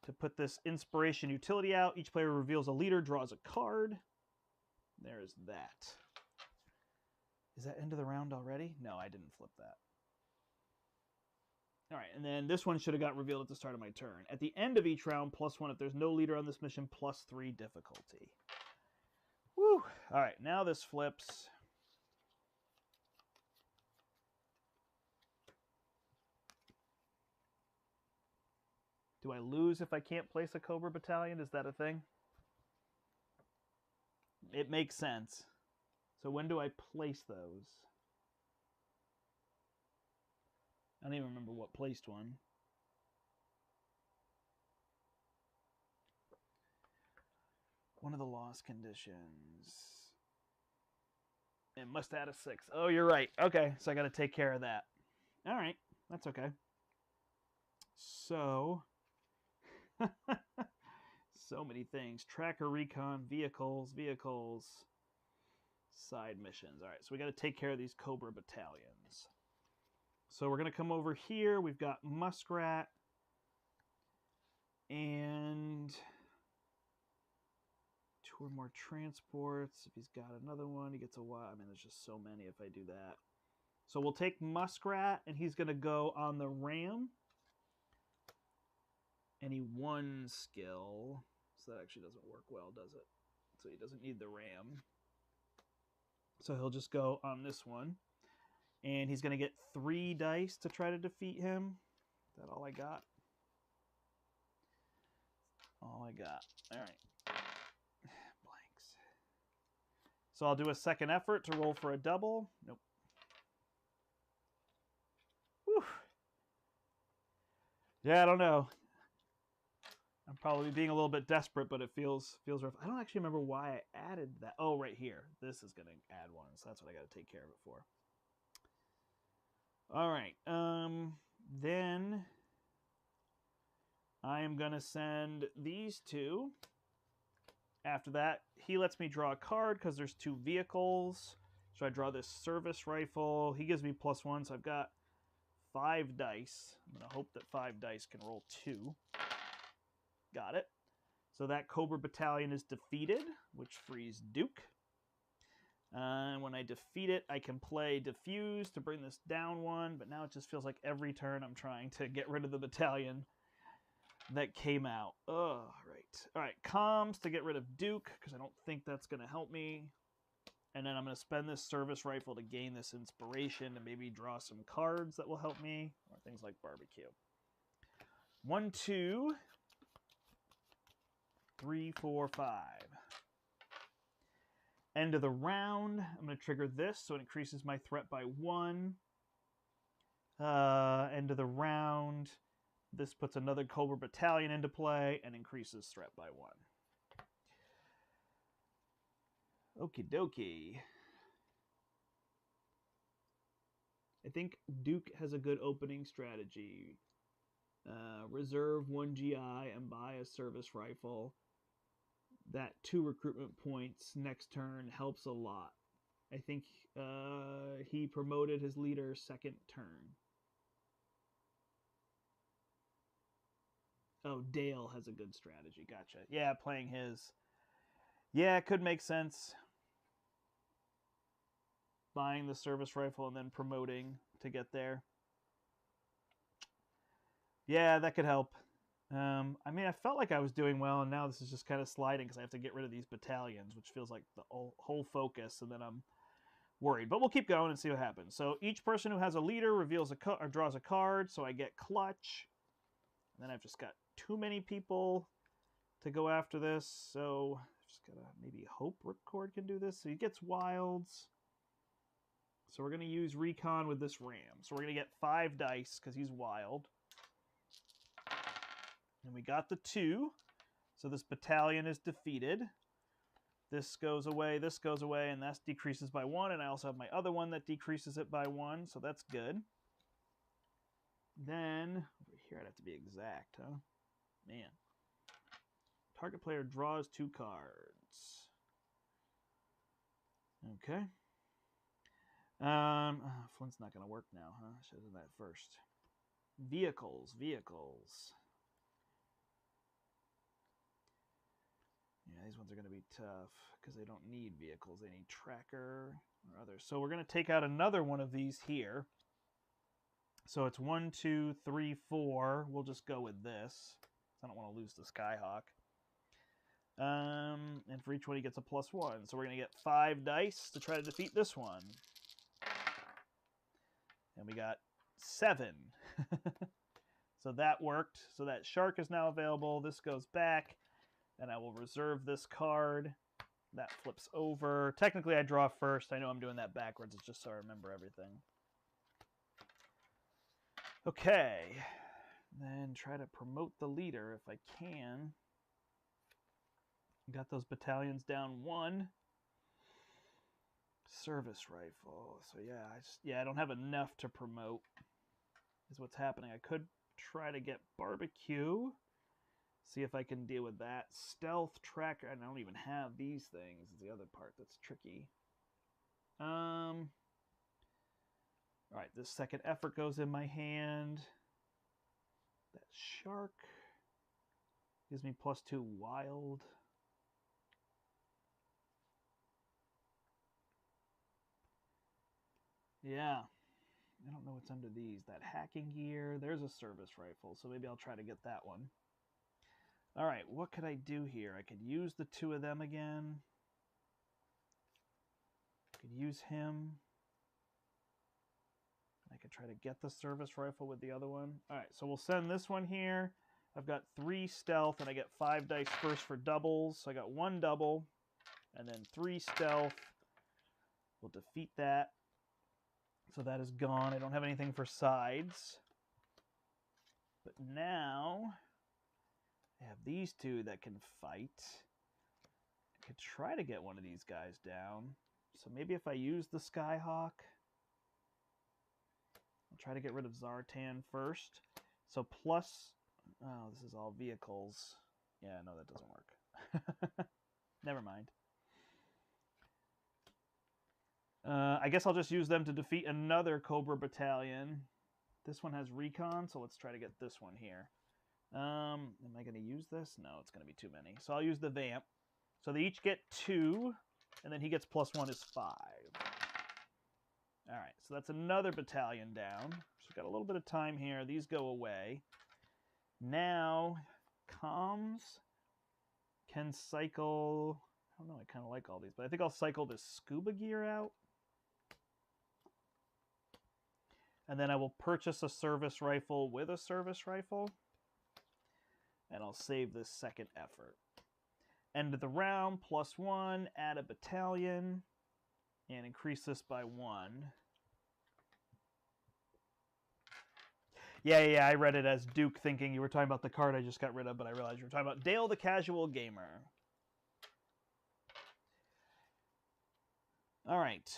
to put this Inspiration utility out. Each player reveals a leader, draws a card. There's that. Is that end of the round already? No, I didn't flip that. All right, and then this one should have got revealed at the start of my turn. At the end of each round, +1 if there's no leader on this mission, +3 difficulty. Woo! All right, now this flips. Do I lose if I can't place a Cobra Battalion? Is that a thing? It makes sense. So when do I place those? I don't even remember what placed one. One of the loss conditions. It must add a 6. Oh, you're right. Okay, so I got to take care of that. All right, that's okay. So, so many things. Tracker, recon, vehicles, side missions. All right, so we got to take care of these Cobra battalions. So we're going to come over here. We've got Muskrat and 2 or more transports. If he's got another one, he gets a while. I mean, there's just so many if I do that. So we'll take Muskrat, and he's going to go on the Ram. And he 1 skill. So that actually doesn't work well, does it? So he doesn't need the Ram. So he'll just go on this one. And he's going to get 3 dice to try to defeat him. Is that all I got? All I got. All right. Blanks. So I'll do a second effort to roll for a double. Nope. Whew. Yeah, I don't know. I'm probably being a little bit desperate, but it feels rough. I don't actually remember why I added that. Oh, right here. This is going to add 1, so that's what I got to take care of it for. All right. Then I am going to send these 2. After that, he lets me draw a card because there's 2 vehicles. So I draw this service rifle. He gives me +1, so I've got 5 dice. I'm going to hope that 5 dice can roll 2. Got it. So that Cobra battalion is defeated, which frees Duke. And when I defeat it, I can play Diffuse to bring this down 1, but now it just feels like every turn I'm trying to get rid of the battalion that came out. Oh, right. All right, Comms to get rid of Duke, because I don't think that's going to help me. And then I'm going to spend this service rifle to gain this inspiration and maybe draw some cards that will help me, or things like barbecue. 1, 2, 3, 4, 5. End of the round, I'm going to trigger this, so it increases my threat by 1. End of the round, this puts another Cobra battalion into play and increases threat by 1. Okie dokie. I think Duke has a good opening strategy. Reserve 1 GI and buy a service rifle. That 2 recruitment points next turn helps a lot. I think he promoted his leader 2nd turn. Oh, Dale has a good strategy. Gotcha. Yeah, playing his. Yeah, it could make sense. Buying the service rifle and then promoting to get there. Yeah, that could help. I mean, I felt like I was doing well, and now this is just kind of sliding because I have to get rid of these battalions, which feels like the whole focus, and then I'm worried. But we'll keep going and see what happens. So each person who has a leader reveals or draws a card, so I get Clutch. And then I've just got too many people to go after this, so I've just got to maybe hope Ripcord can do this. So he gets Wilds. So we're going to use Recon with this Ram. So we're going to get 5 dice because he's wild. And we got the 2. So this battalion is defeated. This goes away, and that decreases by 1. And I also have my other one that decreases it by 1, so that's good. Then, over here I'd have to be exact, huh? Man. Target player draws 2 cards. Okay. Flint's not going to work now, huh? Should have done that first. Vehicles. Yeah, these ones are going to be tough because they don't need vehicles. They need tracker or others. So we're going to take out another one of these here. So it's 1, 2, 3, 4. We'll just go with this. I don't want to lose the Skyhawk. And for each one, he gets a +1. So we're going to get 5 dice to try to defeat this one. And we got 7. So that worked. So that shark is now available. This goes back. And I will reserve this card. That flips over. Technically, I draw first. I know I'm doing that backwards. It's just so I remember everything. Okay. Then try to promote the leader if I can. Got those battalions down 1. Service rifle. So yeah, I don't have enough to promote is what's happening. I could try to get barbecue. See if I can deal with that. Stealth tracker. I don't even have these things. Is the other part that's tricky. All right, this second effort goes in my hand. That shark gives me +2 wild. Yeah. I don't know what's under these. That hacking gear. There's a service rifle, so maybe I'll try to get that one. All right, what could I do here? I could use the 2 of them again. I could use him. I could try to get the service rifle with the other one. All right, so we'll send this one here. I've got 3 stealth, and I get 5 dice first for doubles. So I got 1 double, and then 3 stealth. We'll defeat that. So that is gone. I don't have anything for sides. But now I have these 2 that can fight. I could try to get one of these guys down. So maybe if I use the Skyhawk, I'll try to get rid of Zartan first. So plus, oh, this is all vehicles. Yeah, no, that doesn't work. Never mind. I guess I'll just use them to defeat another Cobra battalion. This one has recon, so let's try to get this one here. Am I going to use this? No, it's going to be too many. So I'll use the Vamp. So they each get 2, and then he gets +1 is 5. All right, so that's another battalion down. So we've got a little bit of time here. These go away. Now, comms can cycle... I don't know, I kind of like all these, but I think I'll cycle this scuba gear out. And then I will purchase a service rifle with a service rifle. And I'll save this second effort. End of the round, +1, add a battalion, and increase this by 1. Yeah, I read it as Duke thinking you were talking about the card I just got rid of, but I realized you were talking about Dale the Casual Gamer. All right.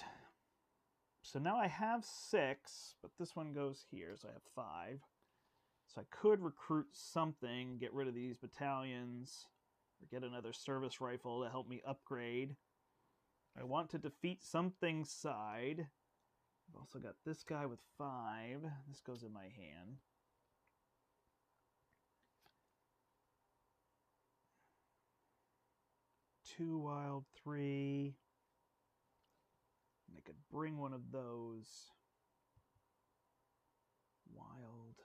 So now I have 6, but this one goes here, so I have 5. So I could recruit something, get rid of these battalions, or get another service rifle to help me upgrade. I want to defeat something's side. I've also got this guy with 5. This goes in my hand. Two wild, 3. And I could bring one of those. Wild.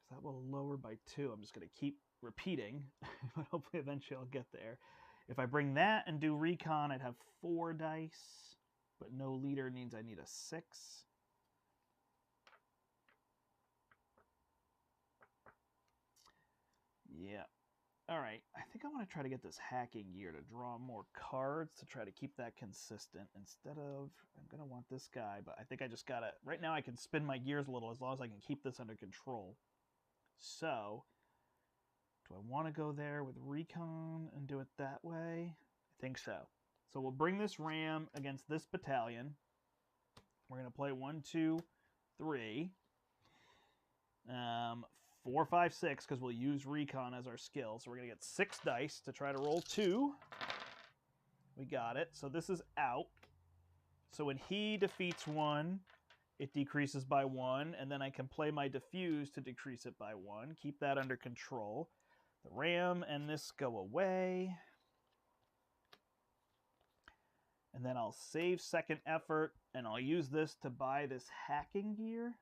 So that will lower by 2. I'm just going to keep repeating, but hopefully eventually I'll get there. If I bring that and do recon, I'd have 4 dice, but no leader means I need a 6. Yeah. All right. I think I want to try to get this hacking gear to draw more cards to try to keep that consistent instead of, I'm going to want this guy, but I think I just got to, right now I can spin my gears a little as long as I can keep this under control. So, do I want to go there with recon and do it that way? I think so. So we'll bring this ram against this battalion. We're going to play 1, 2, 3. 4, 5, 6, because we'll use recon as our skill. So we're going to get 6 dice to try to roll 2. We got it. So this is out. So when he defeats 1, it decreases by 1, and then I can play my diffuse to decrease it by 1. Keep that under control. The ram and this go away. And then I'll save second effort, and I'll use this to buy this hacking gear.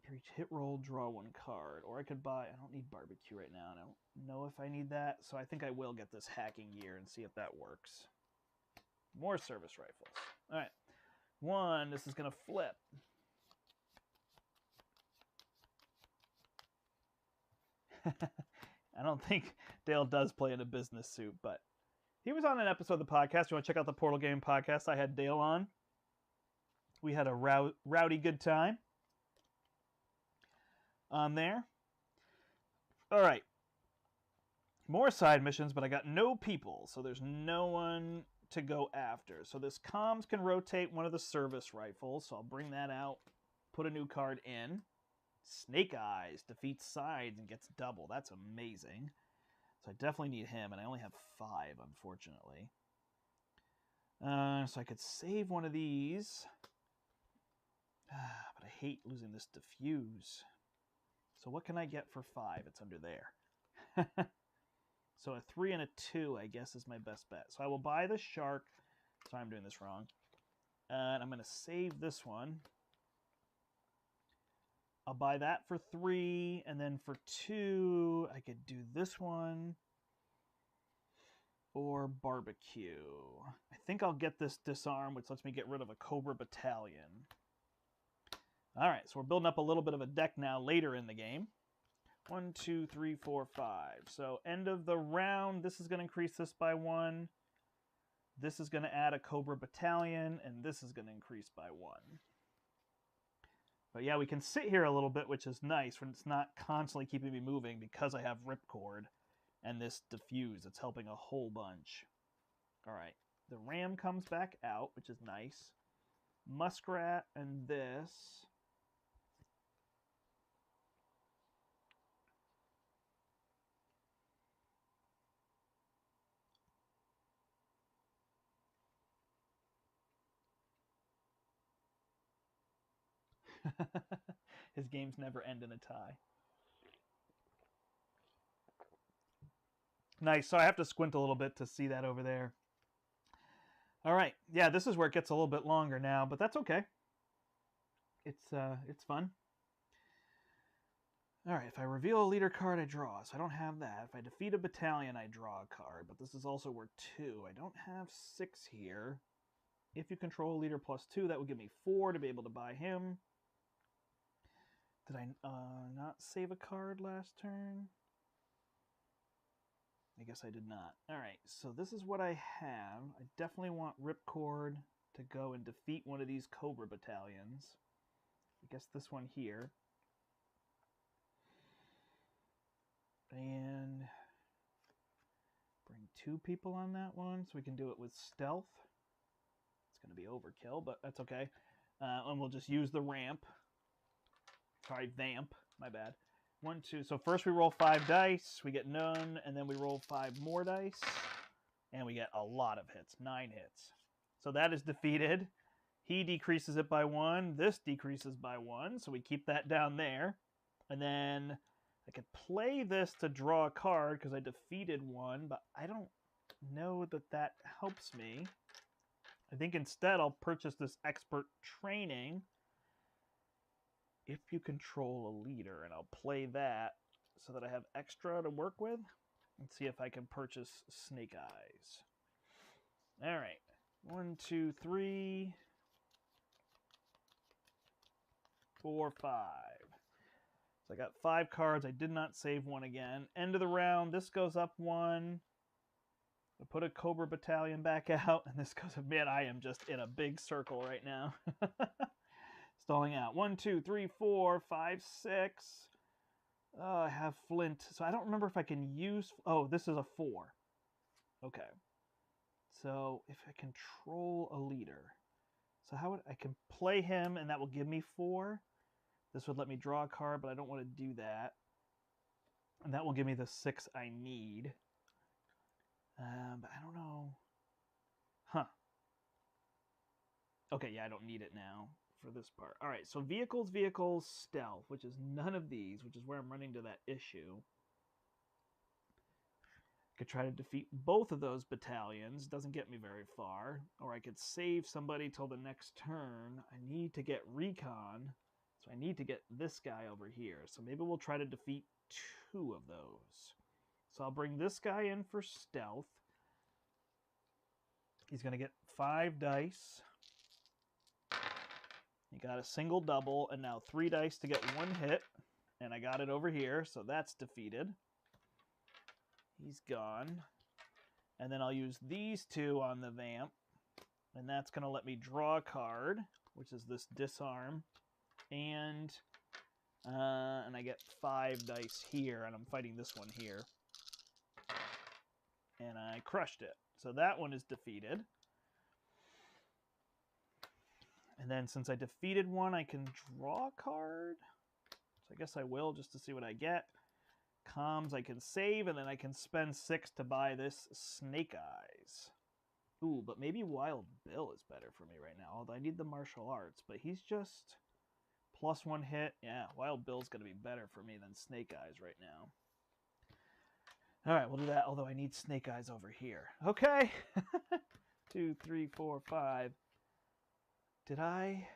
For each hit roll, draw 1 card. Or I could buy, I don't need barbecue right now. I don't know if I need that, so I think I will get this hacking gear and see if that works. More service rifles. All right. 1, this is going to flip. I don't think Dale does play in a business suit, but he was on an episode of the podcast. You want to check out the Portal Game podcast? I had Dale on. We had a rowdy good time. on there. All right. More side missions, but I got no people, so there's no one to go after. So this comms can rotate one of the service rifles, so I'll bring that out, put a new card in. Snake Eyes defeats sides and gets double. That's amazing. So I definitely need him, and I only have 5, unfortunately. So I could save one of these, but I hate losing this diffuse. So what can I get for 5? It's under there. So a 3 and a 2, I guess, is my best bet. So I will buy the shark. Sorry, I'm doing this wrong. And I'm going to save this one. I'll buy that for 3, and then for 2, I could do this one or barbecue. I think I'll get this disarm, which lets me get rid of a Cobra Battalion. All right, so we're building up a little bit of a deck now later in the game. 1, 2, 3, 4, 5. So end of the round, this is going to increase this by 1. This is going to add a Cobra Battalion, and this is going to increase by 1. But yeah, we can sit here a little bit, which is nice when it's not constantly keeping me moving because I have Ripcord and this diffuse. It's helping a whole bunch. All right, the ram comes back out, which is nice. Muskrat and this. His games never end in a tie. Nice. So I have to squint a little bit to see that over there. All right. Yeah, this is where it gets a little bit longer now, but that's okay. It's fun. All right. If I reveal a leader card, I draw. So I don't have that. If I defeat a battalion, I draw a card. But this is also worth 2. I don't have 6 here. If you control a leader +2, that would give me 4 to be able to buy him. Did I not save a card last turn? I guess I did not. All right, so this is what I have. I definitely want Ripcord to go and defeat one of these Cobra Battalions. I guess this one here. And bring 2 people on that one so we can do it with stealth. It's going to be overkill, but that's okay. And we'll just use the ramp. Sorry, vamp. My bad. 1, 2. So first we roll 5 dice. We get none, and then we roll 5 more dice. And we get a lot of hits. 9 hits. So that is defeated. He decreases it by 1. This decreases by 1. So we keep that down there. And then I could play this to draw a card because I defeated one, but I don't know that that helps me. I think instead I'll purchase this expert training if you control a leader, and I'll play that so that I have extra to work with and see if I can purchase Snake Eyes. All right, 1, 2, 3, 4, 5. So I got 5 cards. I did not save one again. End of the round, this goes up 1. I put a Cobra Battalion back out, and this goes up. Man, I am just in a big circle right now. Stalling out. 1, 2, 3, 4, 5, 6. Oh, I have Flint. So I don't remember if I can use... Oh, this is a 4. Okay. So if I control a leader. So how would I can play him, and that will give me 4. This would let me draw a card, but I don't want to do that. And that will give me the 6 I need. But I don't know. Huh. Okay, yeah, I don't need it now for this part. All right, so vehicles, stealth, which is none of these, which is where I'm running into that issue. I could try to defeat both of those battalions. Doesn't get me very far. Or I could save somebody till the next turn. I need to get recon, so I need to get this guy over here. So maybe we'll try to defeat 2 of those. So I'll bring this guy in for stealth. He's going to get 5 dice. He got a single double, and now 3 dice to get 1 hit. And I got it over here, so that's defeated. He's gone. And then I'll use these 2 on the vamp. And that's going to let me draw a card, which is this disarm. And And I get 5 dice here, and I'm fighting this one here. And I crushed it. So that one is defeated. And then since I defeated one, I can draw a card. So I guess I will, just to see what I get. Comms I can save, and then I can spend 6 to buy this Snake Eyes. Ooh, but maybe Wild Bill is better for me right now. Although I need the martial arts, but he's just +1 hit. Yeah, Wild Bill's going to be better for me than Snake Eyes right now. All right, we'll do that, although I need Snake Eyes over here. Okay. 2, 3, 4, 5. Did I?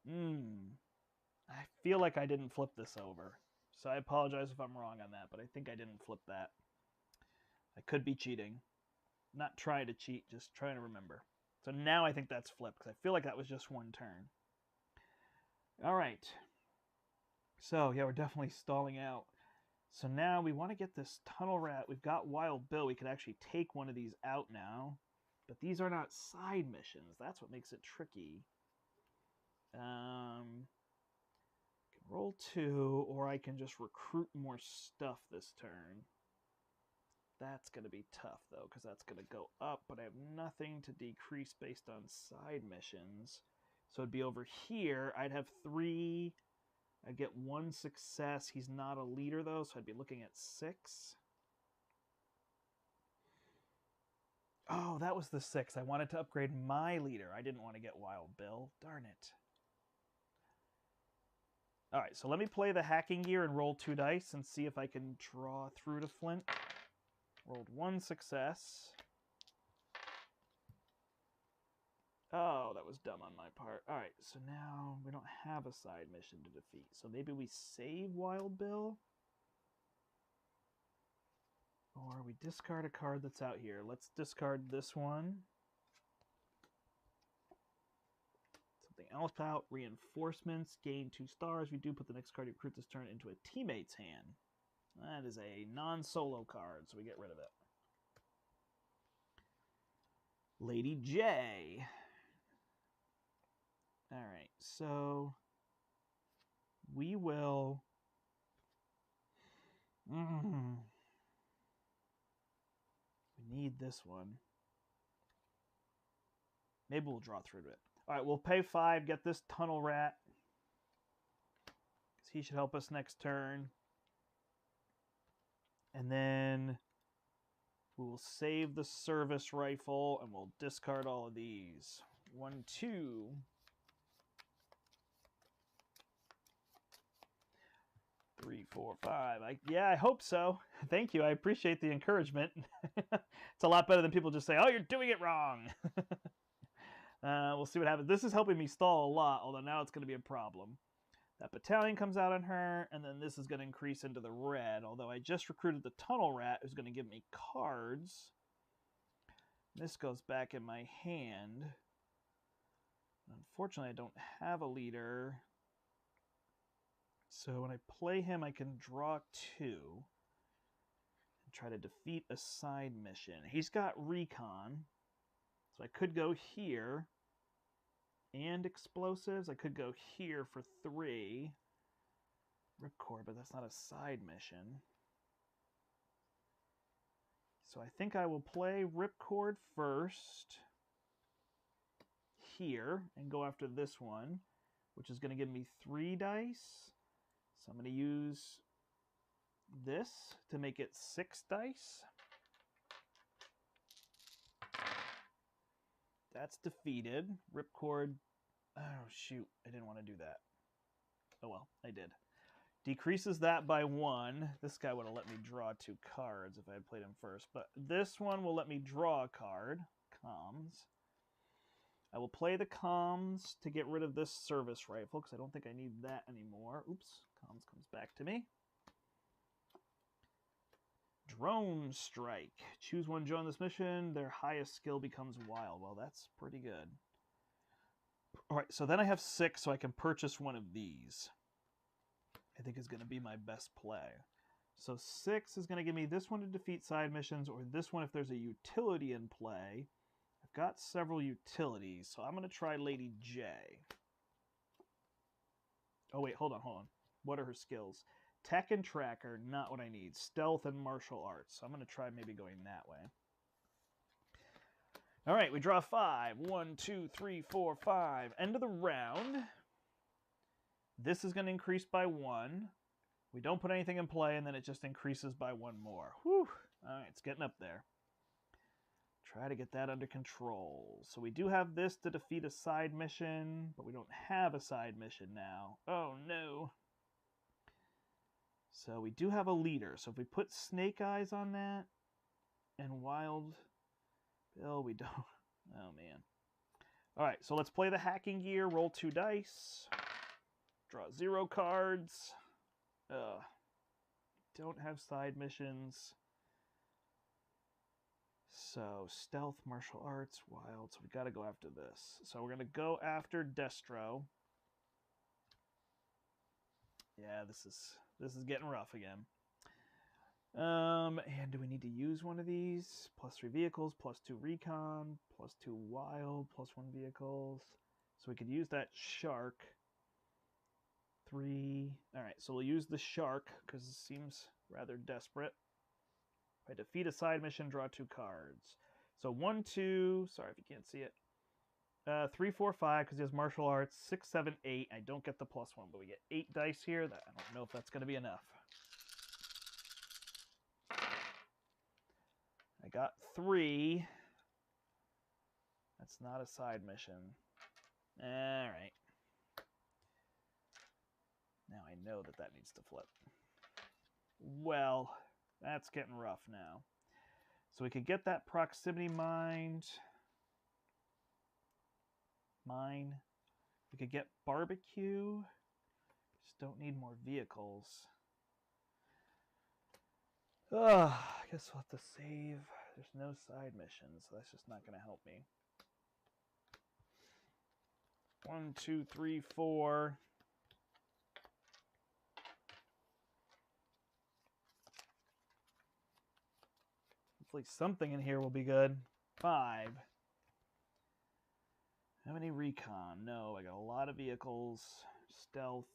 I feel like I didn't flip this over. So I apologize if I'm wrong on that, but I think I didn't flip that. I could be cheating. Not trying to cheat, just trying to remember. So now I think that's flipped, because I feel like that was just one turn. All right. So, yeah, we're definitely stalling out. So now we want to get this Tunnel Rat. We've got Wild Bill. We could actually take one of these out now. But these are not side missions. That's what makes it tricky. I can roll 2, or I can just recruit more stuff this turn. That's going to be tough, though, because that's going to go up, but I have nothing to decrease based on side missions. So it'd be over here. I'd have 3. I'd get 1 success. He's not a leader, though, so I'd be looking at 6. Oh, that was the 6. I wanted to upgrade my leader. I didn't want to get Wild Bill. Darn it. All right, so let me play the hacking gear and roll 2 dice and see if I can draw through to Flint. Rolled 1 success. Oh, that was dumb on my part. All right, so now we don't have a side mission to defeat. So maybe we save Wild Bill? Or we discard a card that's out here. Let's discard this one. Something else out. Reinforcements. Gain 2 stars. We do put the next card you recruit this turn into a teammate's hand. That is a non-solo card, so we get rid of it. Lady J. All right, so we will... We need this one. Maybe we'll draw through to it. All right, we'll pay 5, get this Tunnel Rat, because he should help us next turn. And then we will save the service rifle, and we'll discard all of these. 1, 2. 3, 4, 5. Yeah, I hope so. Thank you. I appreciate the encouragement. It's a lot better than people just say, oh, you're doing it wrong. We'll see what happens. This is helping me stall a lot, although now it's going to be a problem. That battalion comes out on her, and then this is going to increase into the red, although I just recruited the Tunnel Rat, who's going to give me cards. This goes back in my hand. Unfortunately, I don't have a leader. So when I play him, I can draw 2 and try to defeat a side mission. He's got recon, so I could go here and explosives. I could go here for 3. Ripcord, but that's not a side mission. So I think I will play Ripcord first here and go after this one, which is going to give me 3 dice. So I'm going to use this to make it 6 dice. That's defeated. Ripcord. Oh, shoot. I didn't want to do that. Oh, well, I did. Decreases that by 1. This guy would have let me draw 2 cards if I had played him first. But this one will let me draw a card. Comms. I will play the comms to get rid of this service rifle, because I don't think I need that anymore. Oops. Comms comes back to me. Drone Strike. Choose one drone this mission. Their highest skill becomes wild. Well, that's pretty good. All right, so then I have 6, so I can purchase one of these. I think is going to be my best play. So 6 is going to give me this one to defeat side missions, or this one if there's a utility in play. I've got several utilities, so I'm going to try Lady J. Oh, wait, hold on, hold on. What are her skills? Tech and tracker, not what I need. Stealth and martial arts. So I'm going to try maybe going that way. All right, we draw 5. 1, 2, 3, 4, 5. End of the round. This is going to increase by 1. We don't put anything in play, and then it just increases by 1 more. Whew. All right, it's getting up there. Try to get that under control. So we do have this to defeat a side mission, but we don't have a side mission now. Oh, no. So we do have a leader. So if we put Snake Eyes on that and Wild Bill, we don't. Oh, man. All right, so let's play the hacking gear. Roll 2 dice. Draw 0 cards. Don't have side missions. So stealth, martial arts, wild. So we got to go after this. So we're going to go after Destro. Yeah, this is getting rough again. And do we need to use one of these? +3 vehicles, +2 recon, +2 wild, +1 vehicles. So we could use that shark. 3. All right, so we'll use the shark because it seems rather desperate. If I defeat a side mission, draw 2 cards. So 1, 2. Sorry if you can't see it. 3, 4, 5 because he has martial arts. 6, 7, 8. I don't get the +1, but we get 8 dice here. I don't know if that's going to be enough. I got 3. That's not a side mission. All right. Now I know that needs to flip. Well, that's getting rough now. So we could get that proximity mine. We could get barbecue. Just don't need more vehicles. I guess we'll have to save. There's no side missions, so that's just not going to help me. 1, 2, 3, 4. Hopefully something in here will be good. 5. Have any recon? No, I got a lot of vehicles. Stealth.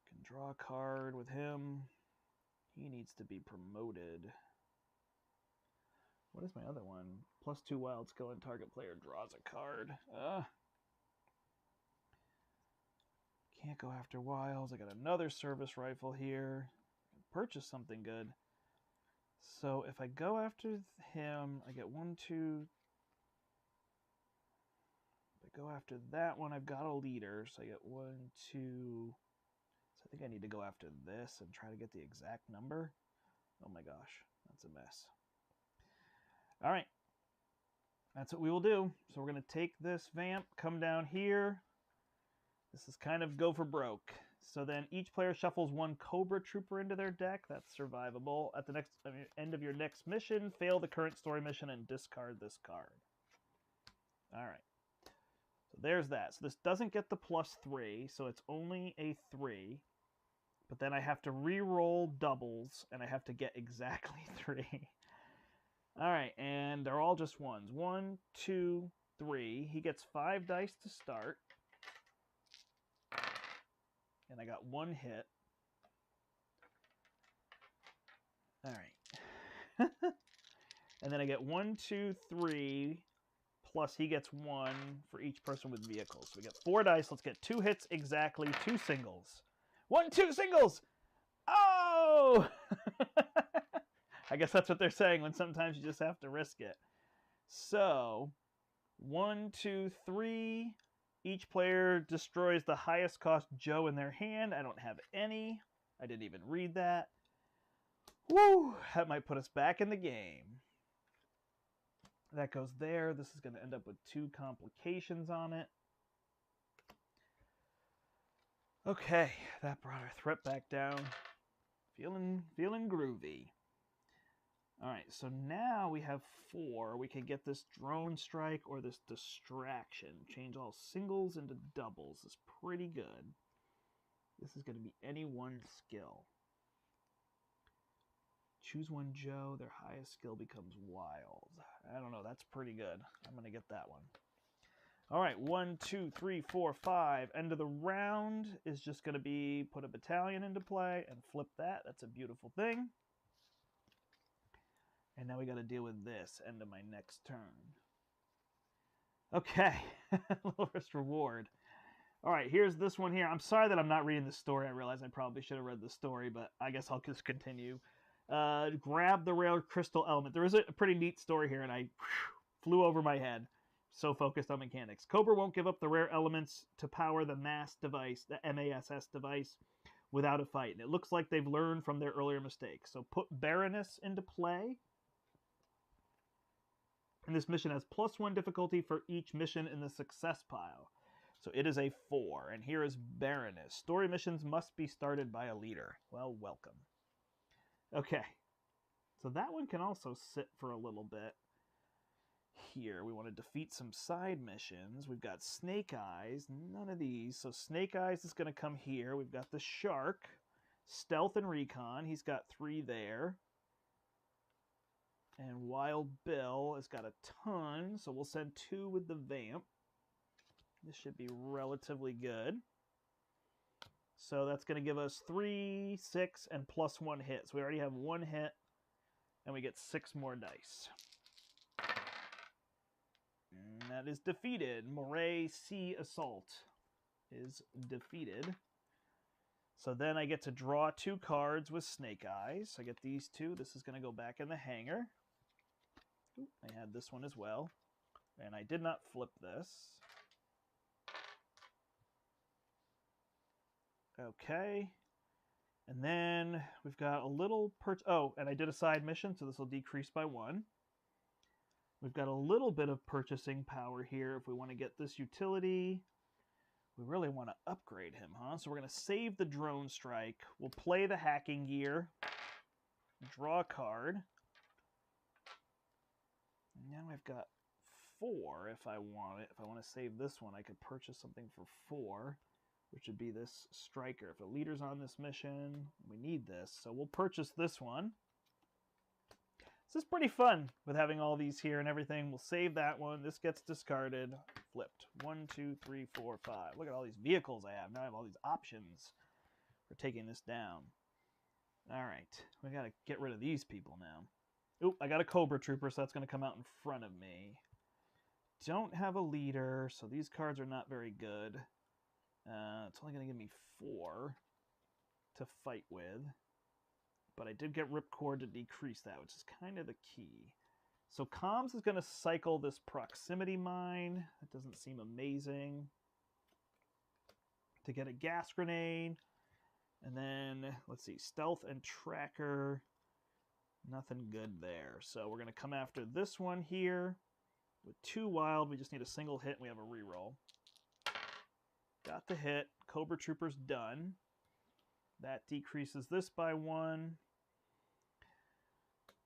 Can draw a card with him. He needs to be promoted. What is my other one? +2 wild skill and target player draws a card. Can't go after wilds. I got another service rifle here. Purchase something good. So if I go after him, I get 1, 2. If I go after that one, I've got a leader. So I get 1, 2. So I think I need to go after this and try to get the exact number. Oh my gosh, that's a mess. All right, that's what we will do. So we're going to take this vamp, come down here. This is kind of go for broke. So then each player shuffles 1 Cobra Trooper into their deck. That's survivable. At the end of your next mission, fail the current story mission and discard this card. All right. So there's that. So this doesn't get the +3, so it's only a 3. But then I have to re-roll doubles, and I have to get exactly 3. All right, and they're all just 1s. 1, 2, 3. He gets 5 dice to start. And I got 1 hit. All right. And then I get 1, 2, 3, plus he gets 1 for each person with vehicles. So we get 4 dice. Let's get 2 hits exactly, 2 singles. 1, 2 singles! Oh! I guess that's what they're saying when sometimes you just have to risk it. So, 1, 2, 3. Each player destroys the highest cost Joe in their hand. I don't have any. I didn't even read that. Woo! That might put us back in the game. That goes there. This is going to end up with 2 complications on it. Okay, that brought our threat back down. Feeling groovy. All right, so now we have 4. We can get this drone strike or this distraction. Change all singles into doubles is pretty good. This is going to be any 1 skill. Choose 1 Joe. Their highest skill becomes wild. I don't know. That's pretty good. I'm going to get that one. All right, 1, 2, 3, 4, 5. End of the round is just going to be put a battalion into play and flip that. That's a beautiful thing. And now we got to deal with this end of my next turn. Okay, little risk reward. All right, here's this one here. I'm sorry that I'm not reading the story. I realize I probably should have read the story, but I guess I'll just continue. Grab the rare crystal element. There is a pretty neat story here, and I flew over my head. So focused on mechanics. Cobra won't give up the rare elements to power the MASS device, the MASS device, without a fight. And it looks like they've learned from their earlier mistakes. So put Baroness into play. And this mission has +1 difficulty for each mission in the success pile. So it is a 4. And here is Baroness. Story missions must be started by a leader. Well, welcome. Okay. So that one can also sit for a little bit. Here, we want to defeat some side missions. We've got Snake Eyes. None of these. So Snake Eyes is going to come here. We've got the Shark. Stealth and Recon. He's got 3 there. And Wild Bill has got a ton, so we'll send 2 with the Vamp. This should be relatively good. So that's going to give us 3, 6, and +1 hit. So we already have 1 hit, and we get 6 more dice. And that is defeated. Moray Sea Assault is defeated. So then I get to draw 2 cards with Snake Eyes. I get these 2. This is going to go back in the hangar. Ooh, I had this one as well. And I did not flip this. Okay. And then we've got a little... Oh, and I did a side mission, so this will decrease by 1. We've got a little bit of purchasing power here if we want to get this utility. We really want to upgrade him, huh? So we're going to save the drone strike. We'll play the hacking gear. Draw a card. Now I've got 4 if I want it. If I want to save this one, I could purchase something for 4, which would be this striker. If a leader's on this mission, we need this. So we'll purchase this one. This is pretty fun with having all these here and everything. We'll save that one. This gets discarded. Flipped. 1, 2, 3, 4, 5. Look at all these vehicles I have. Now I have all these options for taking this down. All right. We got to get rid of these people now. Oop, I got a Cobra Trooper, so that's going to come out in front of me. Don't have a leader, so these cards are not very good. It's only going to give me 4 to fight with. But I did get Ripcord to decrease that, which is kind of the key. So Comms is going to cycle this Proximity Mine. That doesn't seem amazing. To get a Gas Grenade. And then, let's see, Stealth and Tracker. Nothing good there. So we're going to come after this one here. With 2 wild, we just need a single hit and we have a reroll. Got the hit. Cobra Trooper's done. That decreases this by 1.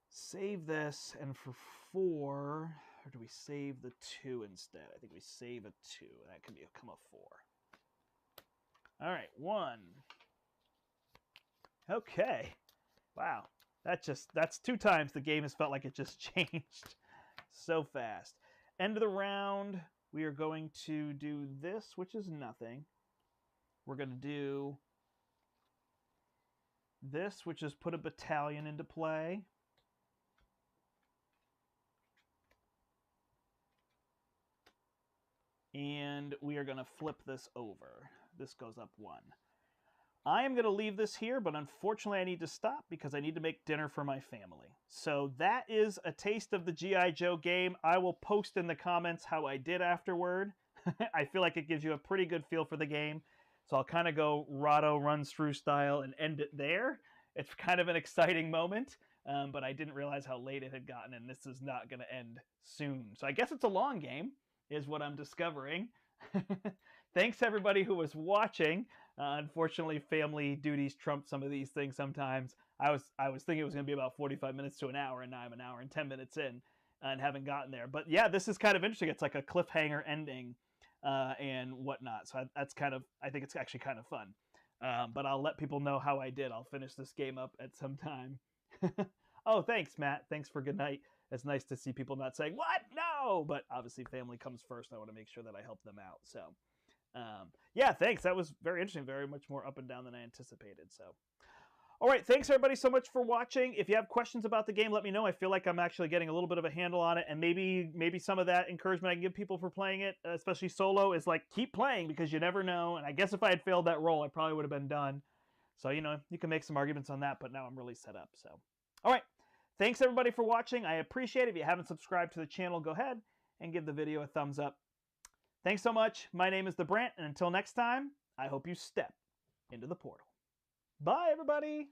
Save this, and for 4, or do we save the 2 instead? I think we save a 2. That could become a 4. All right, 1. Okay. Wow. That's 2 times the game has felt like it just changed so fast. End of the round, we are going to do this, which is nothing. We're going to do this, which is put a battalion into play. And we are going to flip this over. This goes up 1. I am going to leave this here, but unfortunately I need to stop because I need to make dinner for my family. So that is a taste of the G.I. Joe game. I will post in the comments how I did afterward. I feel like it gives you a pretty good feel for the game. So I'll kind of go Rado runs through style and end it there. It's kind of an exciting moment, but I didn't realize how late it had gotten, and this is not going to end soon. So I guess it's a long game, is what I'm discovering. Thanks everybody who was watching. Unfortunately, family duties trump some of these things sometimes. I was thinking it was going to be about 45 minutes to an hour, and now I'm an hour and 10 minutes in and haven't gotten there. But yeah, this is kind of interesting. It's like a cliffhanger ending and whatnot. So that's kind of, I think it's actually kind of fun. But I'll let people know how I did. I'll finish this game up at some time. Oh, thanks, Matt. Thanks for good night. It's nice to see people not saying, "What? No!" no, but obviously family comes first. I want to make sure that I help them out. So, yeah, thanks. That was very interesting. Very much more up and down than I anticipated. So, all right, thanks everybody so much for watching. If you have questions about the game, let me know. I feel like I'm actually getting a little bit of a handle on it, and maybe some of that encouragement I can give people for playing it, especially solo, is like keep playing because you never know. And I guess if I had failed that roll, I probably would have been done. So, you know, you can make some arguments on that, but now I'm really set up. So, all right, thanks everybody for watching. I appreciate it. If you haven't subscribed to the channel, go ahead and give the video a thumbs up. Thanks so much. My name is the Brandt, and until next time, I hope you step into the portal. Bye, everybody.